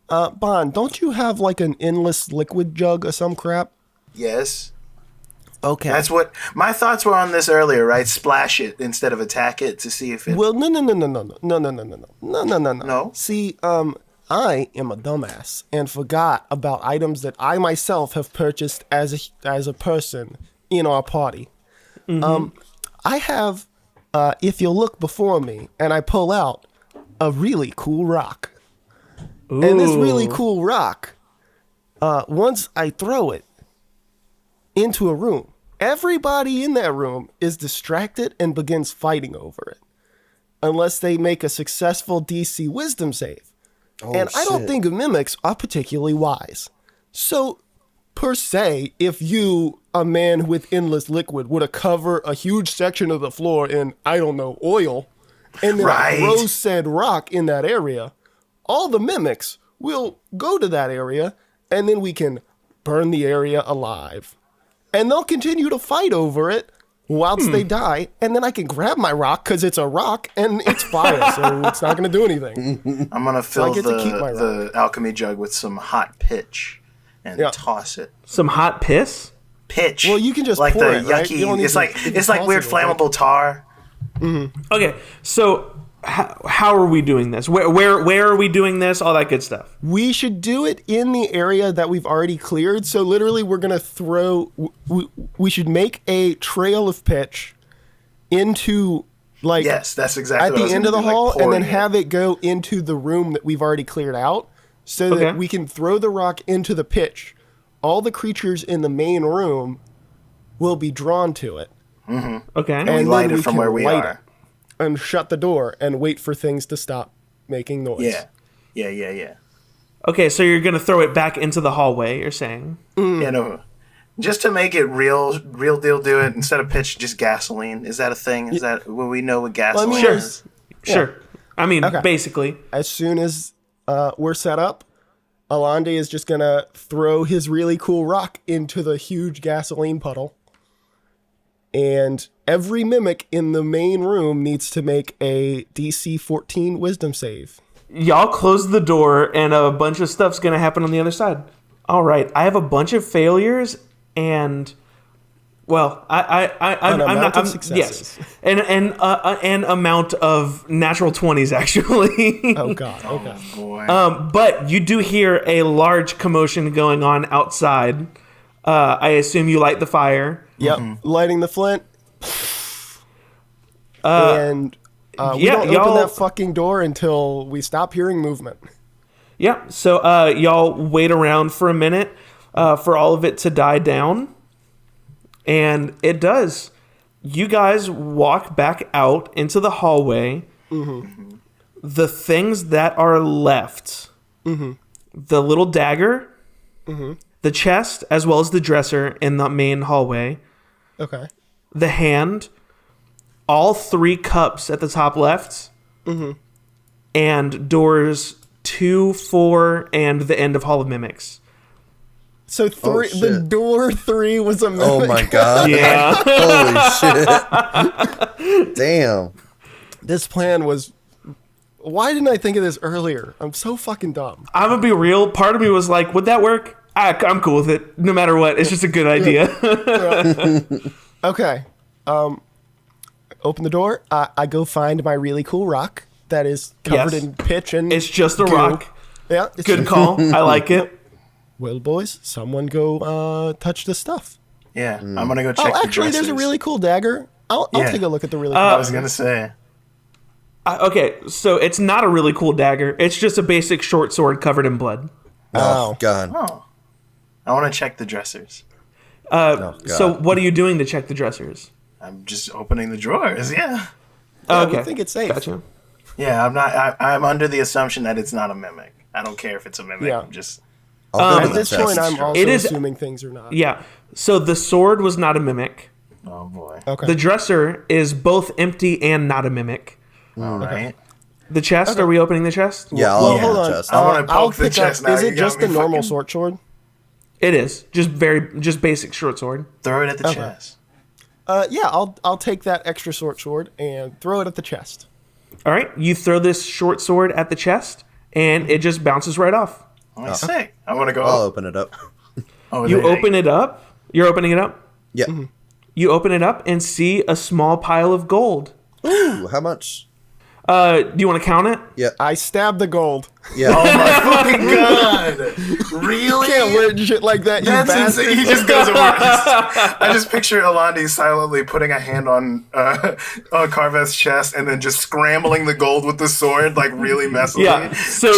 Bond, don't you have an endless liquid jug or some crap? Yes. Okay. That's what my thoughts were on this earlier, right? Splash it instead of attack it to see if it. Well, no. No? See, I am a dumbass and forgot about items that I myself have purchased as a person in our party. I have, if you look before me, and I pull out a really cool rock. And this really cool rock, once I throw it into a room, everybody in that room is distracted and begins fighting over it. Unless they make a successful DC wisdom save. And I don't think mimics are particularly wise. So, per se, if you, a man with endless liquid, were to cover a huge section of the floor in, I don't know, oil, and then throw said rock in that area, all the mimics will go to that area, and then we can burn the area alive. And they'll continue to fight over it whilst they die, and then I can grab my rock because it's a rock and it's fire, so it's not going to do anything. I'm going to fill get to keep my the alchemy jug with some hot pitch and toss it. Some hot piss? pitch. Well, you can just like pour the it, right? yucky. You don't need It's to- like if it's you like toss weird it, right? flammable tar. Okay, so how are we doing this? Where are we doing this? All that good stuff. We should do it in the area that we've already cleared. So literally, we're gonna throw. We should make a trail of pitch into like Yes, that's exactly at what I the was end of the gonna do, like hall, and then pouring it. have it go into the room that we've already cleared out, so that Okay. we can throw the rock into the pitch. All the creatures in the main room will be drawn to it, Okay. And we then light it from can where we light are. it and shut the door and wait for things to stop making noise. Yeah. Okay, so you're gonna throw it back into the hallway. You're saying? Yeah, no. Just to make it real deal, do it instead of pitch. Just gasoline. Is that a thing? Is that what we know what gasoline Sure. is? Sure. I mean, Okay. basically. As soon as we're set up, Elandi is just gonna throw his really cool rock into the huge gasoline puddle. And every mimic in the main room needs to make a DC 14 wisdom save. Y'all close the door, and a bunch of stuff's gonna happen on the other side. All right, I have a bunch of failures, and well, I'm amount not. of I'm, successes. yes, and an amount of natural 20s actually. Oh god, okay. Boy. But you do hear a large commotion going on outside. I assume you light the fire. Yep, lighting the flint. And we yeah, don't open y'all- that fucking door until we stop hearing movement. Yeah. So y'all wait around for a minute for all of it to die down, and it does. You guys walk back out into the hallway. The things that are left: the little dagger, the chest, as well as the dresser in the main hallway, Okay. the hand, all 3 cups at the top left, and doors 2, 4, and the end of Hall of Mimics. So the shit. door 3 was a mimic. Oh my god. Yeah. Holy shit. Damn. This plan was. Why didn't I think of this earlier? I'm so fucking dumb. I'm gonna be real. Part of me was like, would that work? I'm cool with it. No matter what. It's just a good idea. Okay. Open the door. I go find my really cool rock that is covered Yes. in pitch and. It's just a goo. rock. Yeah. It's Good just- call. I like it. Well, boys, someone go touch the stuff. Yeah, I'm gonna go check. Oh, actually, there's a dressers. really cool dagger. I'll Yeah. take a look at the really. I cool was gonna say. Okay, so it's not a really cool dagger. It's just a basic short sword covered in blood. Oh god. Oh, I want to check the dressers. God. So what are you doing to check the dressers? I'm just opening the drawers. Yeah. Yeah, Okay. we think it's safe. Gotcha. Yeah, I'm not. I'm under the assumption that it's not a mimic. I don't care if it's a mimic. Yeah. I'm just. I'll go to At the this chest. point, I'm also It is- assuming things are not. Yeah. So the sword was not a mimic. Oh boy. Okay. The dresser is both empty and not a mimic. All right. The chest, are we opening the chest? Yeah, well, I'll hold open on. the chest. I wanna I'll poke the pick chest up. now. Is You it got just me a normal fucking- short sword? It is. Just basic short sword. Throw it at the chest. Yeah, I'll take that extra short sword and throw it at the chest. All right. You throw this short sword at the chest, and it just bounces right off. Oh, sick. I want to go. I'll open it up. over You there. open it up. You're opening it up. Yeah. You open it up and see a small pile of gold. Ooh, how much? Do you want to count it? Yeah. I stab the gold. Yeah. Oh my fucking god! Really? Can't wear shit like that, you That's bastard. insane. He just goes over. I just picture Elandi silently putting a hand on Carveth's chest and then just scrambling the gold with the sword, like really messily. Yeah. So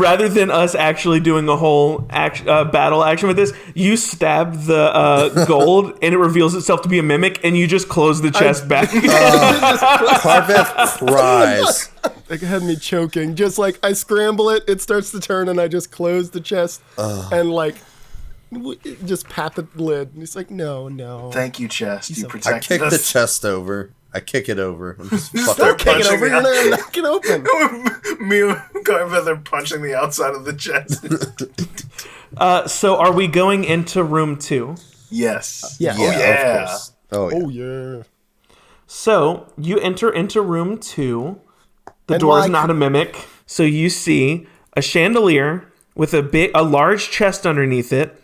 rather than us actually doing a whole battle action with this, you stab the gold and it reveals itself to be a mimic, and you just close the chest back. Carveth cries. It had me choking. Just like I scramble it, it starts to turn, and I just close the chest and like just pat the lid. And he's like, no. Thank you, chest. You so- I protected kick the us. chest over. I kick it over. And just fucking start Kick it punching over, the you're not gonna knock it open. Me and Carveth are punching the outside of the chest. So are we going into room 2? Yes. Yeah. Oh, yeah. Of course. Oh, yeah. Oh yeah. So you enter into room 2. The And door is like- not a mimic. So you see a chandelier with a large chest underneath it,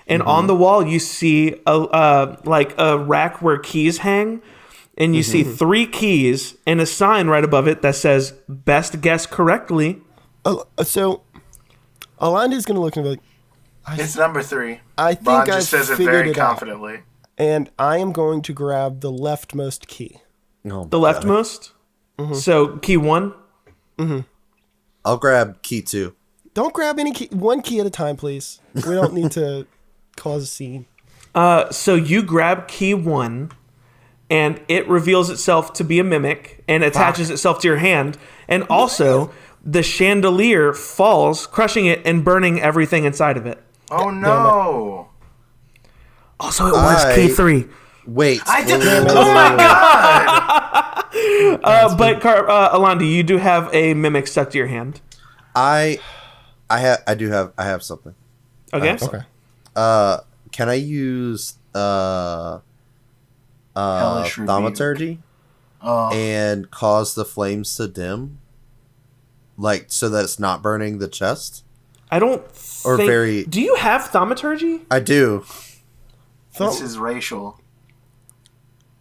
And on the wall, you see a rack where keys hang. And you see 3 keys and a sign right above it that says, best guess correctly. So, Elandi's going to look and be like, It's number 3. I think Ron I just says it figured very it out. confidently. And I am going to grab the leftmost key. Oh, The leftmost? So, key 1? I'll grab key 2. Don't grab any key. 1 key at a time, please. We don't need to cause a scene. So you grab key 1, and it reveals itself to be a mimic and attaches itself to your hand. And also, the chandelier falls, crushing it and burning everything inside of it. Oh, no. Also, it was key 3. Wait. I did. wait. Oh, my God. But Elandi, you do have a mimic stuck to your hand. I have something. Okay. Okay. Can I use Hellish rebuke. thaumaturgy and cause the flames to dim, like so that it's not burning the chest? I don't. Or think, very- Do you have thaumaturgy? I do. This is racial.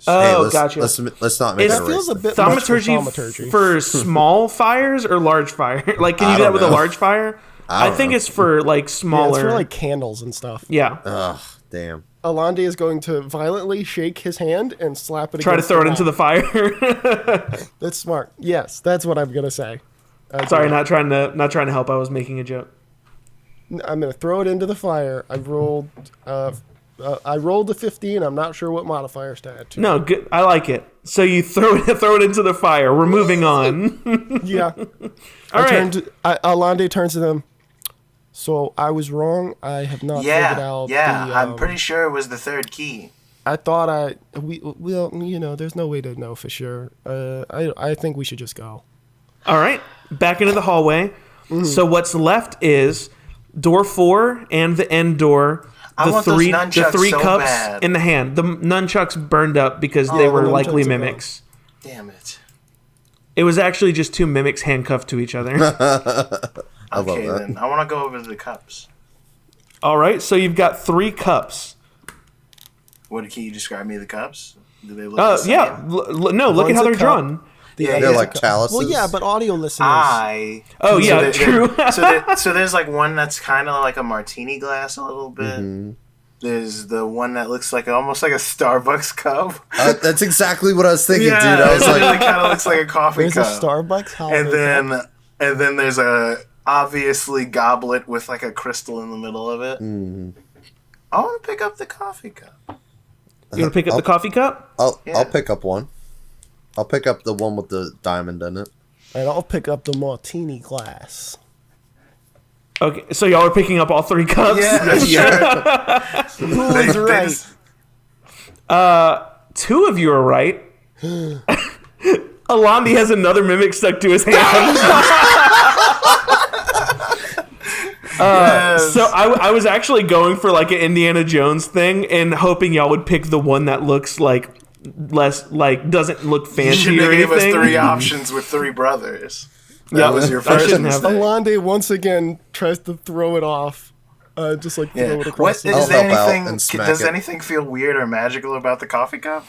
Oh, let's, gotcha. Let's not make Is- it That a feels race a bit thing. much for Thaumaturgy thaumaturgy. for small fires or large fire? Like, can I you do that don't with a know. large fire? I I don't think know. it's for like Yeah, smaller. it's for like candles and stuff. Yeah. Ugh, damn. Elandi is going to violently shake his hand and slap it Try to against throw it wall. into the fire. That's smart. Yes, that's what I'm going to say. Sorry, not trying to help. I was making a joke. I'm going to throw it into the fire. I rolled a 15. I'm not sure what modifiers to add to. No, good. I like it. So you throw it into the fire. We're moving on. Yeah. All right. Elandi turns to them. So I was wrong. I have not figured out. I'm pretty sure it was the 3rd key. I thought there's no way to know for sure. I think we should just go. All right. Back into the hallway. So what's left is door 4 and the end door. I want those nunchucks the 3 so cups bad. in the hand. The nunchucks burned up because they the were nunchucks likely are gone. mimics. Damn it. It was actually just 2 mimics handcuffed to each other. I love Okay, that. then. I want to go over to the cups. All right. So you've got 3 cups. Can you describe me the cups? Do they look the same? Yeah. No, look at One's how a they're cup. drawn. Yeah, They're yeah. like chalices. Well, yeah, but audio listeners. Oh, yeah, there- true. so there's like one that's kind of like a martini glass a little bit. There's the one that looks like almost like a Starbucks cup. That's exactly what I was thinking, dude. Yeah, I was it like, really kind of looks like a coffee There's a cup. Starbucks and holiday cup. then there's a obviously goblet with like a crystal in the middle of it. I want to pick up the coffee cup. You want to pick up the coffee cup? I'll Yeah. pick up one. I'll pick up the one with the diamond in it. And I'll pick up the martini glass. Okay, so y'all are picking up all 3 cups? Yeah, sure. Who was right? 2 of you are right. Elandi has another mimic stuck to his hand. Yes. So I was actually going for like an Indiana Jones thing and hoping y'all would pick the one that looks like less, like doesn't look You fancy should or give us anything. 3 options with 3 brothers. That Yeah, was your I first shouldn't have. mistake. Elandi once again tries to throw it off. Just like throw Yeah. it across the Is I'll there help out anything? and smack Does it. anything feel weird or magical about the coffee cup?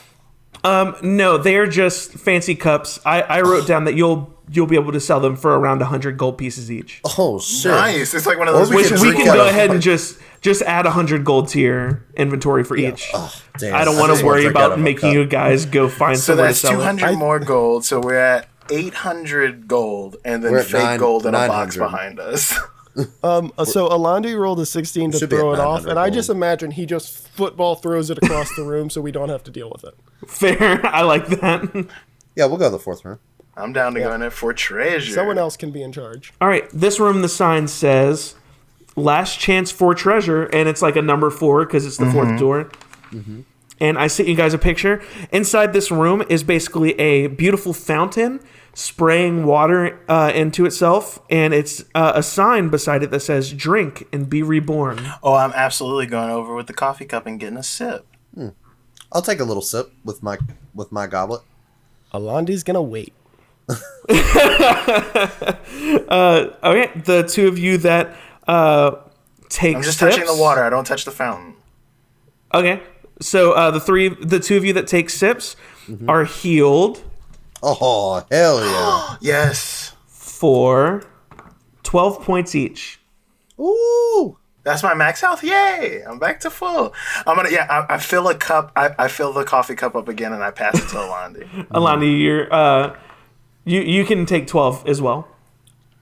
No, they are just fancy cups. I wrote down that you'll be able to sell them for around 100 gold pieces each. Oh shit! Nice. It's like one of Or those. we Which could we drink can out go of- ahead and just add 100 gold to your inventory for each. Damn, I don't want just to worry drink out about of a making cup. you guys go find So somewhere to that's sell it. 200 more gold. So we're at 800 gold, and then We're at fake gold in a box 900. behind us. So Elandi rolled a 16 to Should be throw at it off, 900 and I gold. just imagine he just football throws it across the room so we don't have to deal with it. Fair. I like that. Yeah, we'll go the 4th round. I'm down to go in there for treasure. Someone else can be in charge. All right. This room, the sign says last chance for treasure, and it's like a number 4 because it's the 4th door. And I sent you guys a picture. Inside this room is basically a beautiful fountain spraying water into itself, and it's a sign beside it that says drink and be reborn. Oh, I'm absolutely going over with the coffee cup and getting a sip. I'll take a little sip with my goblet. Elandi's gonna wait. Okay, the 2 of you that take I'm just sips. touching the water. I don't touch the fountain. Okay. So the two of you that take sips are healed Oh, hell yeah. Yes. for 12 points each. Ooh. That's my max health. Yay! I'm back to full. I fill a cup. I fill the coffee cup up again, and I pass it to Elandi. Elandi, you can take 12 as well.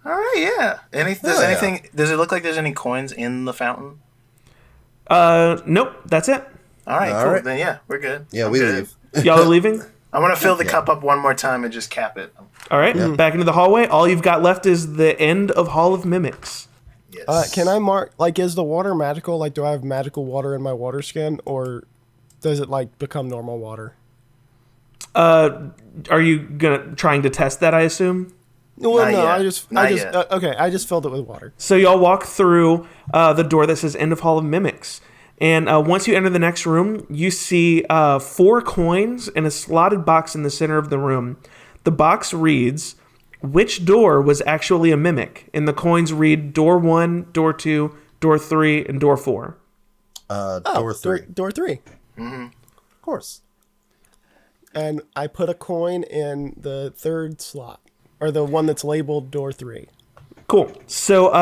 All right, yeah. Does it look like there's any coins in the fountain? Nope, that's it. All right, All cool. right. Then yeah, we're good. Yeah, I'm we good. leave. Y'all are leaving? I'm gonna fill the cup up one more time and just cap it. All right, back into the hallway. All you've got left is the end of Hall of Mimics. Yes. Can I mark, like, is the water magical? Like, do I have magical water in my water skin, or does it, like, become normal water? Are you trying to test that, I assume? Well, Not no, yet. I just filled it with water. So y'all walk through the door that says end of Hall of Mimics. And once you enter the next room, you see 4 coins in a slotted box in the center of the room. The box reads, which door was actually a mimic? And the coins read door 1, door 2, door 3, and door 4. Door 3. Door 3. Of course. And I put a coin in the 3rd slot, or the one that's labeled door 3. Cool. So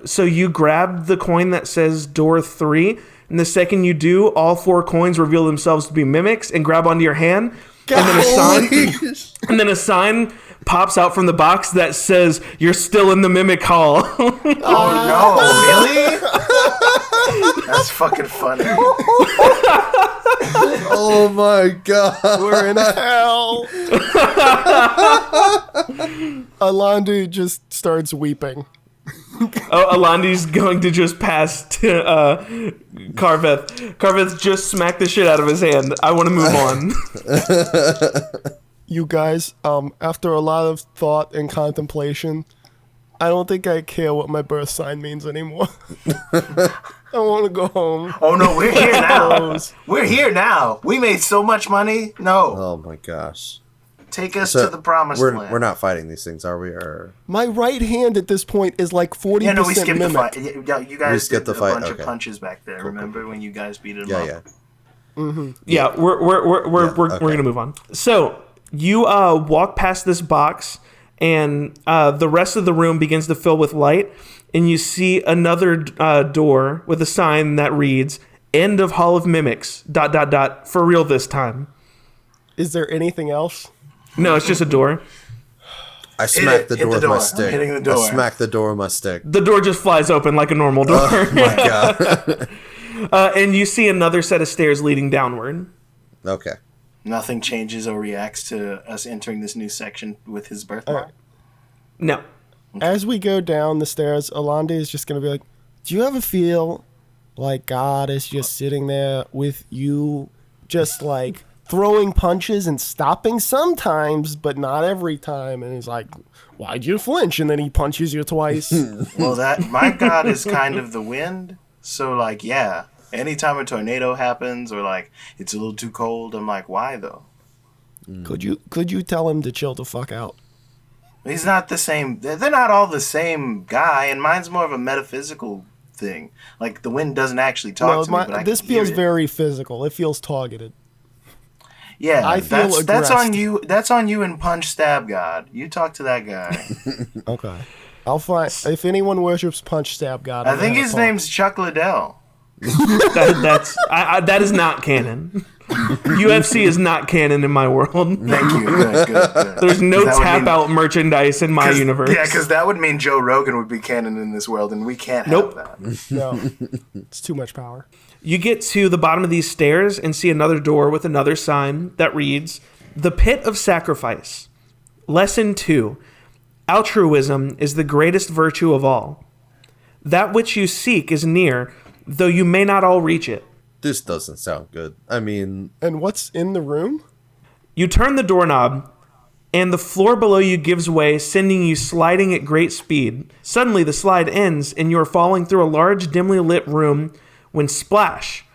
so you grab the coin that says door 3, and the second you do, all 4 coins reveal themselves to be mimics and grab onto your hand. And then a sign pops out from the box that says you're still in the mimic hall. Oh no, really? That's fucking funny. Oh my god. We're in hell. Elandi just starts weeping. Elandi's going to just pass to Carveth. Carveth just smacked the shit out of his hand. I want to move on. You guys, after a lot of thought and contemplation, I don't think I care what my birth sign means anymore. I want to go home. Oh no, we're here now. We're here now. We made so much money. No, Oh my gosh. take us to the promised land. We're not fighting these things, are we? Or My right hand at this point is like 40% Yeah, no, we skipped the mimic. fight. Yeah, you guys skipped did the fight, a bunch okay. of punches back there. Remember when you guys beat him yeah, up? yeah. Yeah, we're okay. gonna move on. So you walk past this box, and the rest of the room begins to fill with light, and you see another door with a sign that reads "End of Hall of Mimics." ... For real this time. Is there anything else? No, it's just a door. I smacked the Hit door the with my door. stick. I'm hitting the door. I smacked the door with my stick. The door just flies open like a normal door. Oh my god. And you see another set of stairs leading downward. Okay. Nothing changes or reacts to us entering this new section with his birthmark. No. As we go down the stairs, Elandi is just going to be like, do you ever feel like God is just sitting there with you, just like throwing punches and stopping sometimes, but not every time? And he's like, why'd you flinch? And then he punches you twice. Well, my god is kind of the wind. So, like, yeah, anytime a tornado happens or, like, it's a little too cold, I'm like, why, though? Could you tell him to chill the fuck out? He's not the same. They're not all the same guy, and mine's more of a metaphysical thing. Like, the wind doesn't actually talk to me, but I this can hear feels it. very physical. It feels targeted. Yeah, I feel that's on aggressed. you. That's on you and Punch Stab God. You talk to that guy. Okay. I'll find, if anyone worships Punch Stab God. I think his name's Chuck Liddell. That is not canon. UFC is not canon in my world. Thank you. Good. There's no That would tap mean- out merchandise in my universe. Yeah, because that would mean Joe Rogan would be canon in this world, and we can't Nope. have that. No, it's too much power. You get to the bottom of these stairs and see another door with another sign that reads, "The Pit of Sacrifice. Lesson 2. Altruism is the greatest virtue of all. That which you seek is near, though you may not all reach it." This doesn't sound good. I mean, And what's in the room? You turn the doorknob, and the floor below you gives way, sending you sliding at great speed. Suddenly, the slide ends, and you are falling through a large, dimly lit room when splash,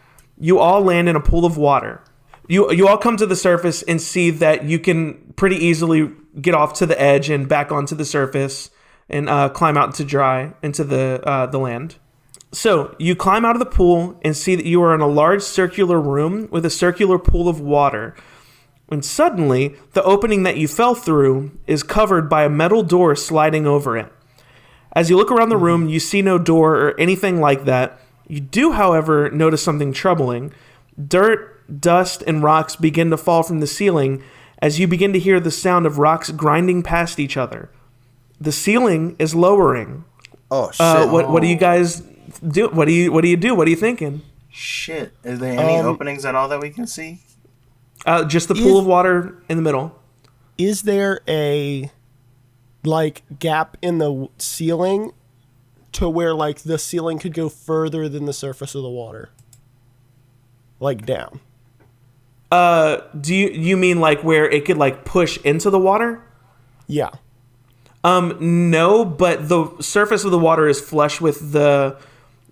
you all land in a pool of water. You all come to the surface and see that you can pretty easily get off to the edge and back onto the surface and climb out into dry, into the land. So you climb out of the pool and see that you are in a large circular room with a circular pool of water. When suddenly, the opening that you fell through is covered by a metal door sliding over it. As you look around the room, you see no door or anything like that. You do, however, notice something troubling. Dirt, dust, and rocks begin to fall from the ceiling as you begin to hear the sound of rocks grinding past each other. The ceiling is lowering. Oh shit! What do you guys do? What do you do? What are you thinking? Shit. Is there any openings at all that we can see? Just the pool of water in the middle. Is there a like gap in the ceiling to where like the ceiling could go further than the surface of the water? Like down. Do you mean like where it could like push into the water? Yeah. No, but the surface of the water is flush with the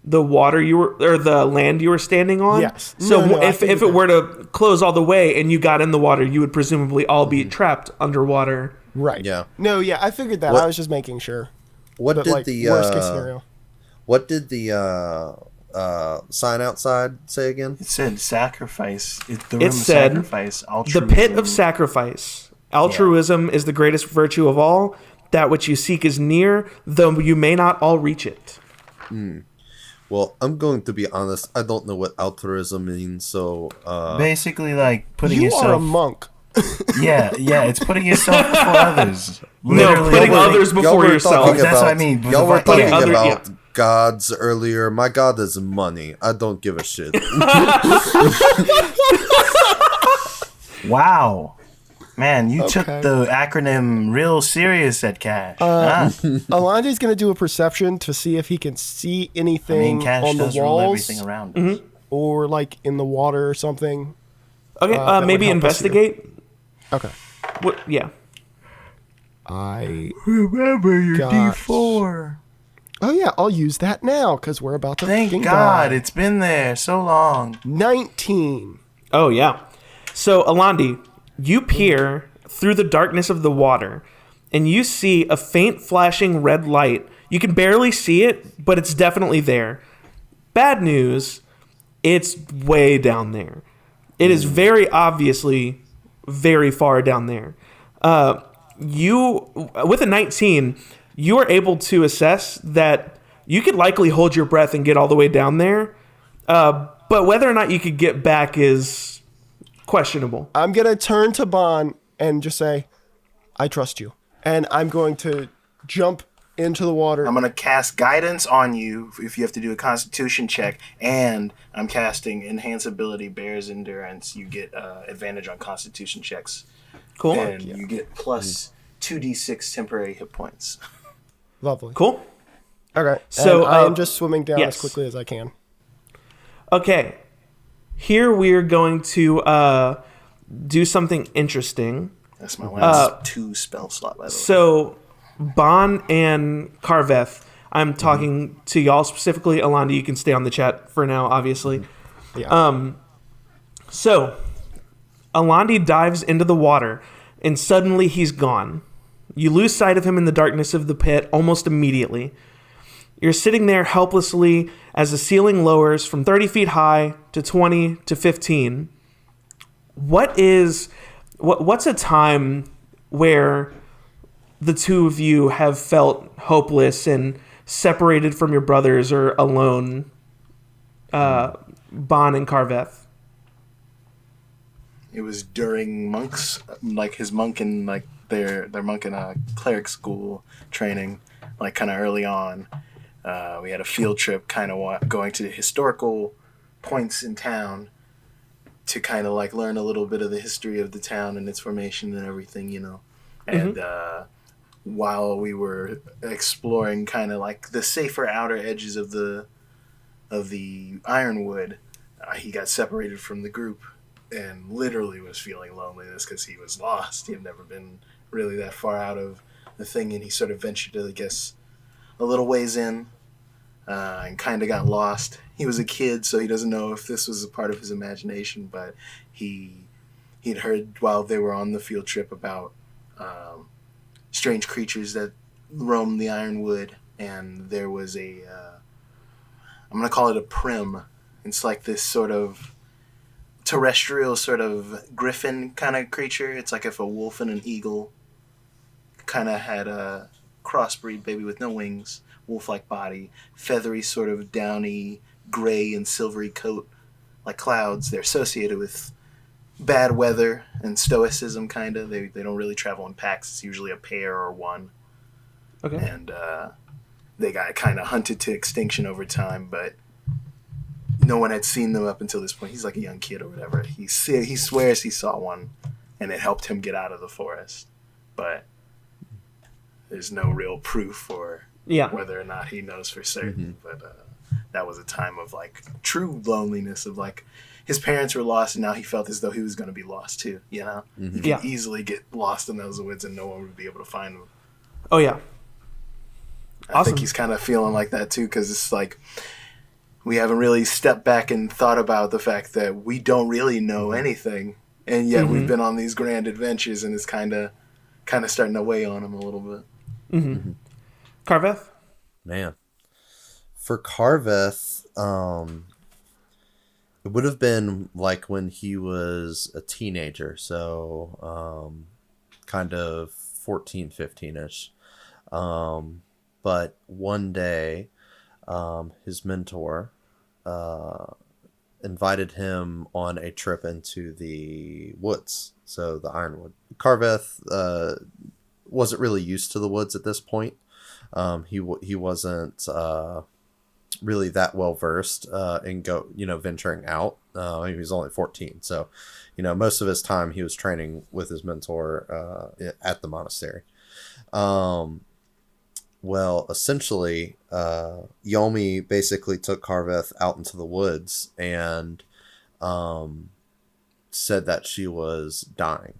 water or the land you were standing on. Yes. So No, if it were to close all the way and you got in the water, you would presumably all be trapped underwater. Right. Yeah. No, yeah, I figured that. What- I was just making sure. What But, did like, the worst case scenario? What did the sign outside say again? It said sacrifice. The room It of said sacrifice. The Altruism. pit of sacrifice. Altruism is the greatest virtue of all. That which you seek is near, though you may not all reach it. Well, I'm going to be honest. I don't know what altruism means, so Basically, like putting You yourself. are a monk. Yeah, it's putting yourself before others. No, Literally, putting like- others y'all before were yourself. talking That's what I about- mean. Y'all were Putting talking other- about gods earlier. My god is money. I don't give a shit. Wow, man, you took Okay. the acronym real serious at Cash. Elandi's going to do a perception to see if he can see I anything mean, Cash on the does rule walls everything around us. or like in the water or something. Okay, that would maybe help us here. investigate. Okay. What? Yeah. I Remember your Got- D4. Oh yeah, I'll use that now because we're about to Thank fucking God, die. it's been there so long. 19. Oh, yeah. So, Elandi, you peer through the darkness of the water, and you see a faint flashing red light. You can barely see it, but it's definitely there. Bad news, it's way down there. It is very obviously very far down there. You, with a 19, you are able to assess that you could likely hold your breath and get all the way down there. But whether or not you could get back is questionable. I'm going to turn to Bon and just say, I trust you. And I'm going to jump into the water. I'm gonna cast guidance on you if you have to do a Constitution check, and I'm casting enhance ability bears endurance. You get advantage on Constitution checks, Cool. and you get plus 2d6 temporary hit points. Lovely. Cool. Okay. So, So I am just swimming down yes. as quickly as I can. Okay. Here we're going to do something interesting. That's my last 2 spell slot, by the way. So, Bon and Carveth, I'm talking to y'all specifically. Elandi, you can stay on the chat for now, obviously. Yeah. So, Elandi dives into the water, and suddenly he's gone. You lose sight of him in the darkness of the pit almost immediately. You're sitting there helplessly as the ceiling lowers from 30 feet high to 20 to 15. What's a time where the two of you have felt hopeless and separated from your brothers or alone, Bon and Carveth? It was during monks, like his monk and like their monk and cleric school training, like kind of early on. We had a field trip, kind of going to historical points in town to kind of like learn a little bit of the history of the town and its formation and everything, you know. And while we were exploring kind of like the safer outer edges of the Ironwood, he got separated from the group and literally was feeling loneliness because he was lost. He had never been really that far out of the thing, and he sort of ventured, I guess, a little ways in and kind of got lost. He was a kid, so he doesn't know if this was a part of his imagination, but he'd heard while they were on the field trip about strange creatures that roamed the Ironwood, and there was I'm going to call it a prim. It's like this sort of terrestrial sort of griffin kind of creature. It's like if a wolf and an eagle kind of had a crossbreed baby with no wings, wolf-like body, feathery sort of downy gray and silvery coat like clouds. They're associated with bad weather and stoicism, kind of. They don't really travel in packs. It's usually a pair or one. Okay. And they got kind of hunted to extinction over time, but no one had seen them up until this point. He's like a young kid or whatever. He swears he saw one, and it helped him get out of the forest. But there's no real proof or whether or not he knows for certain. But that was a time of like true loneliness, of like his parents were lost, and now he felt as though he was going to be lost too. You know, he could easily get lost in those woods, and no one would be able to find him. Oh yeah. I think he's kind of feeling like that too, because it's like we haven't really stepped back and thought about the fact that we don't really know anything, and yet we've been on these grand adventures, and it's kind of starting to weigh on him a little bit. Carveth? Man. For Carveth, it would have been like when he was a teenager, so kind of 14, 15-ish. But one day, his mentor invited him on a trip into the woods, so the Ironwood. Carveth wasn't really used to the woods at this point. He wasn't really that well versed in venturing out. He was only 14, so most of his time he was training with his mentor at the monastery. Well, essentially, Yomi basically took Carveth out into the woods and said that she was dying,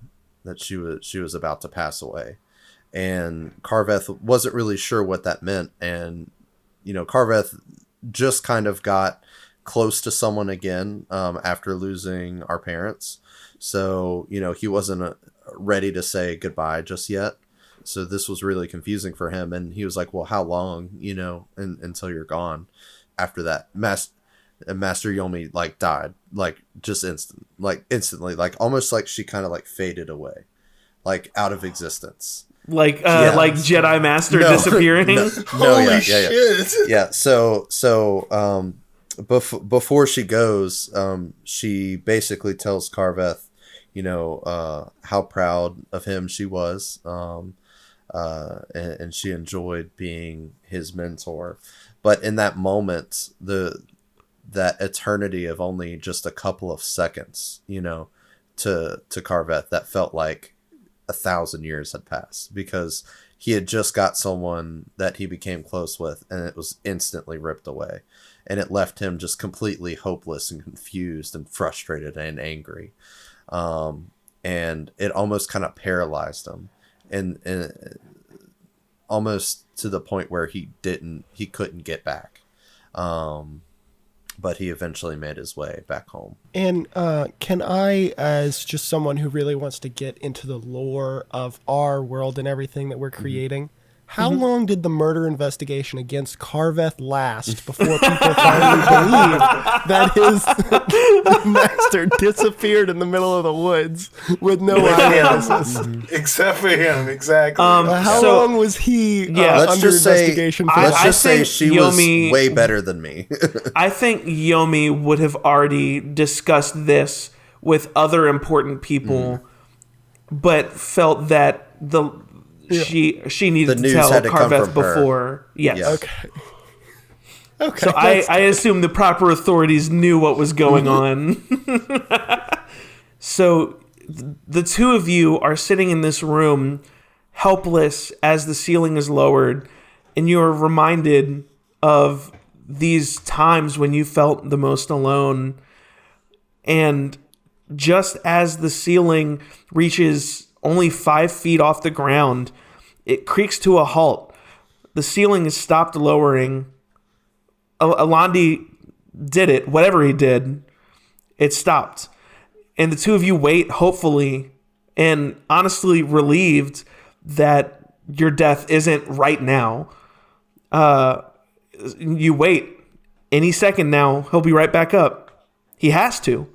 that she was about to pass away. And Carveth wasn't really sure what that meant. And, Carveth just kind of got close to someone again after losing our parents. So, he wasn't ready to say goodbye just yet. So this was really confusing for him. And he was like, well, how long, until you're gone? After that, Master Yomi, died, just instantly, almost like she kind of, faded away, out of existence. Like Jedi Master disappearing? No, Holy shit. Yeah, so before she goes, she basically tells Carveth, how proud of him she was, and she enjoyed being his mentor. But in that moment, that eternity of only just a couple of seconds, to Carveth, that felt like 1,000 years had passed, because he had just got someone that he became close with, and it was instantly ripped away, and it left him just completely hopeless and confused and frustrated and angry. And it almost kind of paralyzed him, and almost to the point where he couldn't get back. But he eventually made his way back home. And can I, as just someone who really wants to get into the lore of our world and everything that we're creating, how long did the murder investigation against Carveth last before people finally believed that his master disappeared in the middle of the woods with no eyewitnesses? Except for him, exactly. How long was he let's under just say, investigation? let's just say think she Yomi- was way better than me. I think Yomi would have already discussed this with other important people, but felt that she needed to tell Carveth before. Yes. Yeah. Okay. So I assume the proper authorities knew what was going on. So the two of you are sitting in this room, helpless as the ceiling is lowered, and you're reminded of these times when you felt the most alone. And just as the ceiling reaches only 5 feet off the ground, it creaks to a halt. The ceiling is stopped lowering. Elandi did it. Whatever he did, it stopped. And the two of you wait, hopefully, and honestly relieved that your death isn't right now. You wait, Any second now, he'll be right back up. He has to.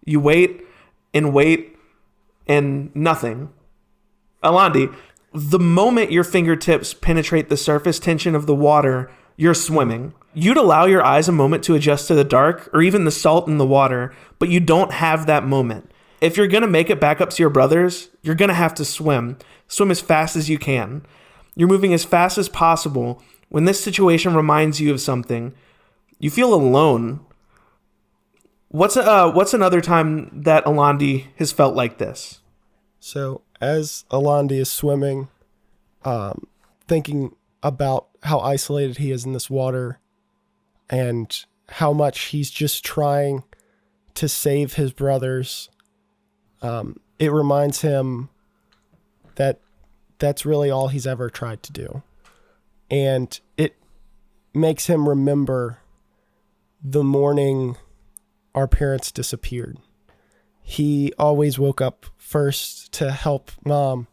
You wait and nothing. Elandi, the moment your fingertips penetrate the surface tension of the water, you're swimming. You'd allow your eyes a moment to adjust to the dark or even the salt in the water, but you don't have that moment. If you're going to make it back up to your brothers, you're going to have to swim. Swim as fast as you can. You're moving as fast as possible. When this situation reminds you of something, you feel alone. What's another time that Elandi has felt like this? So as Elandi is swimming, thinking about how isolated he is in this water and how much he's just trying to save his brothers, it reminds him that that's really all he's ever tried to do. And it makes him remember the morning our parents disappeared. He always woke up first to help Mom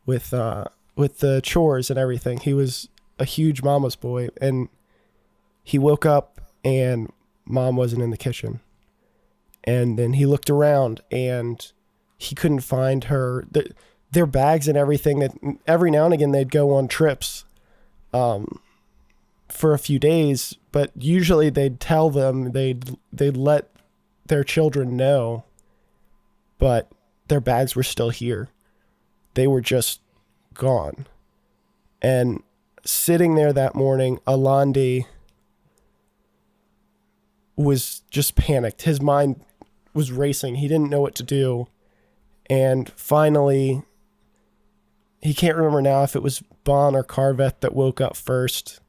with the chores and everything. He was a huge mama's boy, and he woke up and Mom wasn't in the kitchen. And then he looked around and he couldn't find her. Their bags and everything, that every now and again they'd go on trips for a few days, but usually they'd tell them, they'd let their children know, but their bags were still here. They were just gone. And sitting there that morning, Elandi was just panicked. His mind was racing. He didn't know what to do. And finally, he can't remember now if it was Bon or Carveth that woke up first,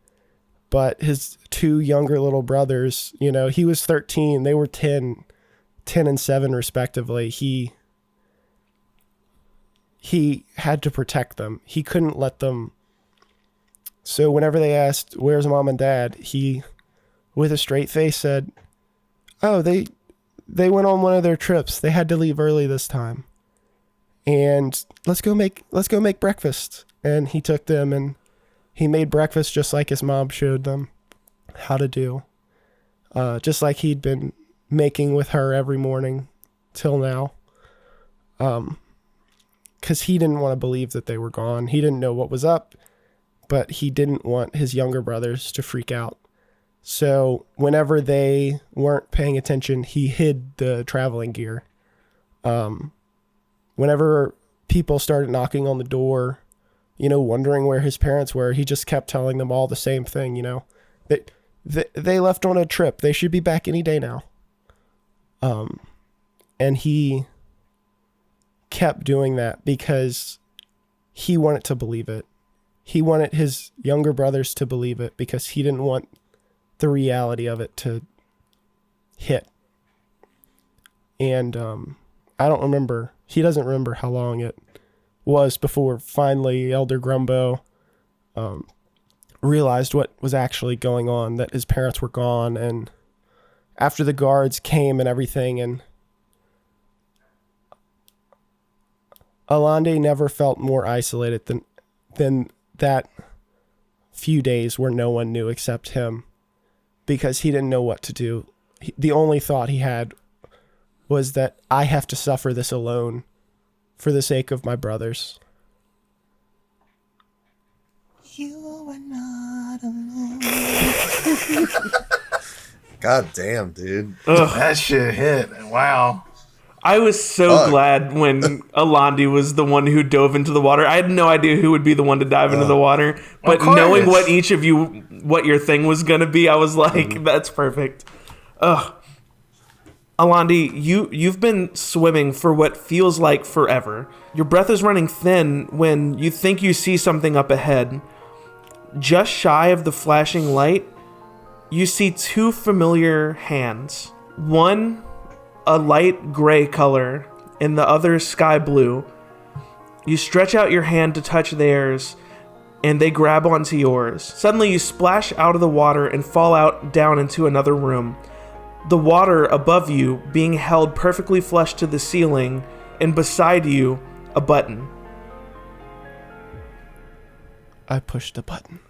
but his two younger little brothers, he was 13. They were 10 and 7 respectively. He had to protect them. He couldn't let them. So whenever they asked, "Where's Mom and Dad?" he, with a straight face, said, "Oh, they went on one of their trips. They had to leave early this time. And let's go make breakfast." And he took them and he made breakfast just like his mom showed them how to do. Just like he'd been making with her every morning till now. 'Cause he didn't want to believe that they were gone. He didn't know what was up, but he didn't want his younger brothers to freak out. So whenever they weren't paying attention, he hid the traveling gear. Whenever people started knocking on the door, wondering where his parents were, he just kept telling them all the same thing, they left on a trip. They should be back any day now. And he kept doing that because he wanted to believe it. He wanted his younger brothers to believe it because he didn't want the reality of it to hit. And I don't remember. He doesn't remember how long it was before finally Elder Grumbo realized what was actually going on, that his parents were gone. And after the guards came and everything, and Elandi never felt more isolated than that few days where no one knew except him, because he didn't know what to do. The only thought he had was that I have to suffer this alone for the sake of my brothers. You are not alone. God damn, dude. That shit hit. Wow. I was so glad when Elandi was the one who dove into the water. I had no idea who would be the one to dive into the water, but knowing what your thing was going to be, I was like, that's perfect. Elandi, you've been swimming for what feels like forever. Your breath is running thin when you think you see something up ahead. Just shy of the flashing light, you see two familiar hands. One, a light gray color, and the other sky blue. You stretch out your hand to touch theirs, and they grab onto yours. Suddenly you splash out of the water and fall out down into another room. The water above you being held perfectly flush to the ceiling, and beside you, a button. I pushed the button.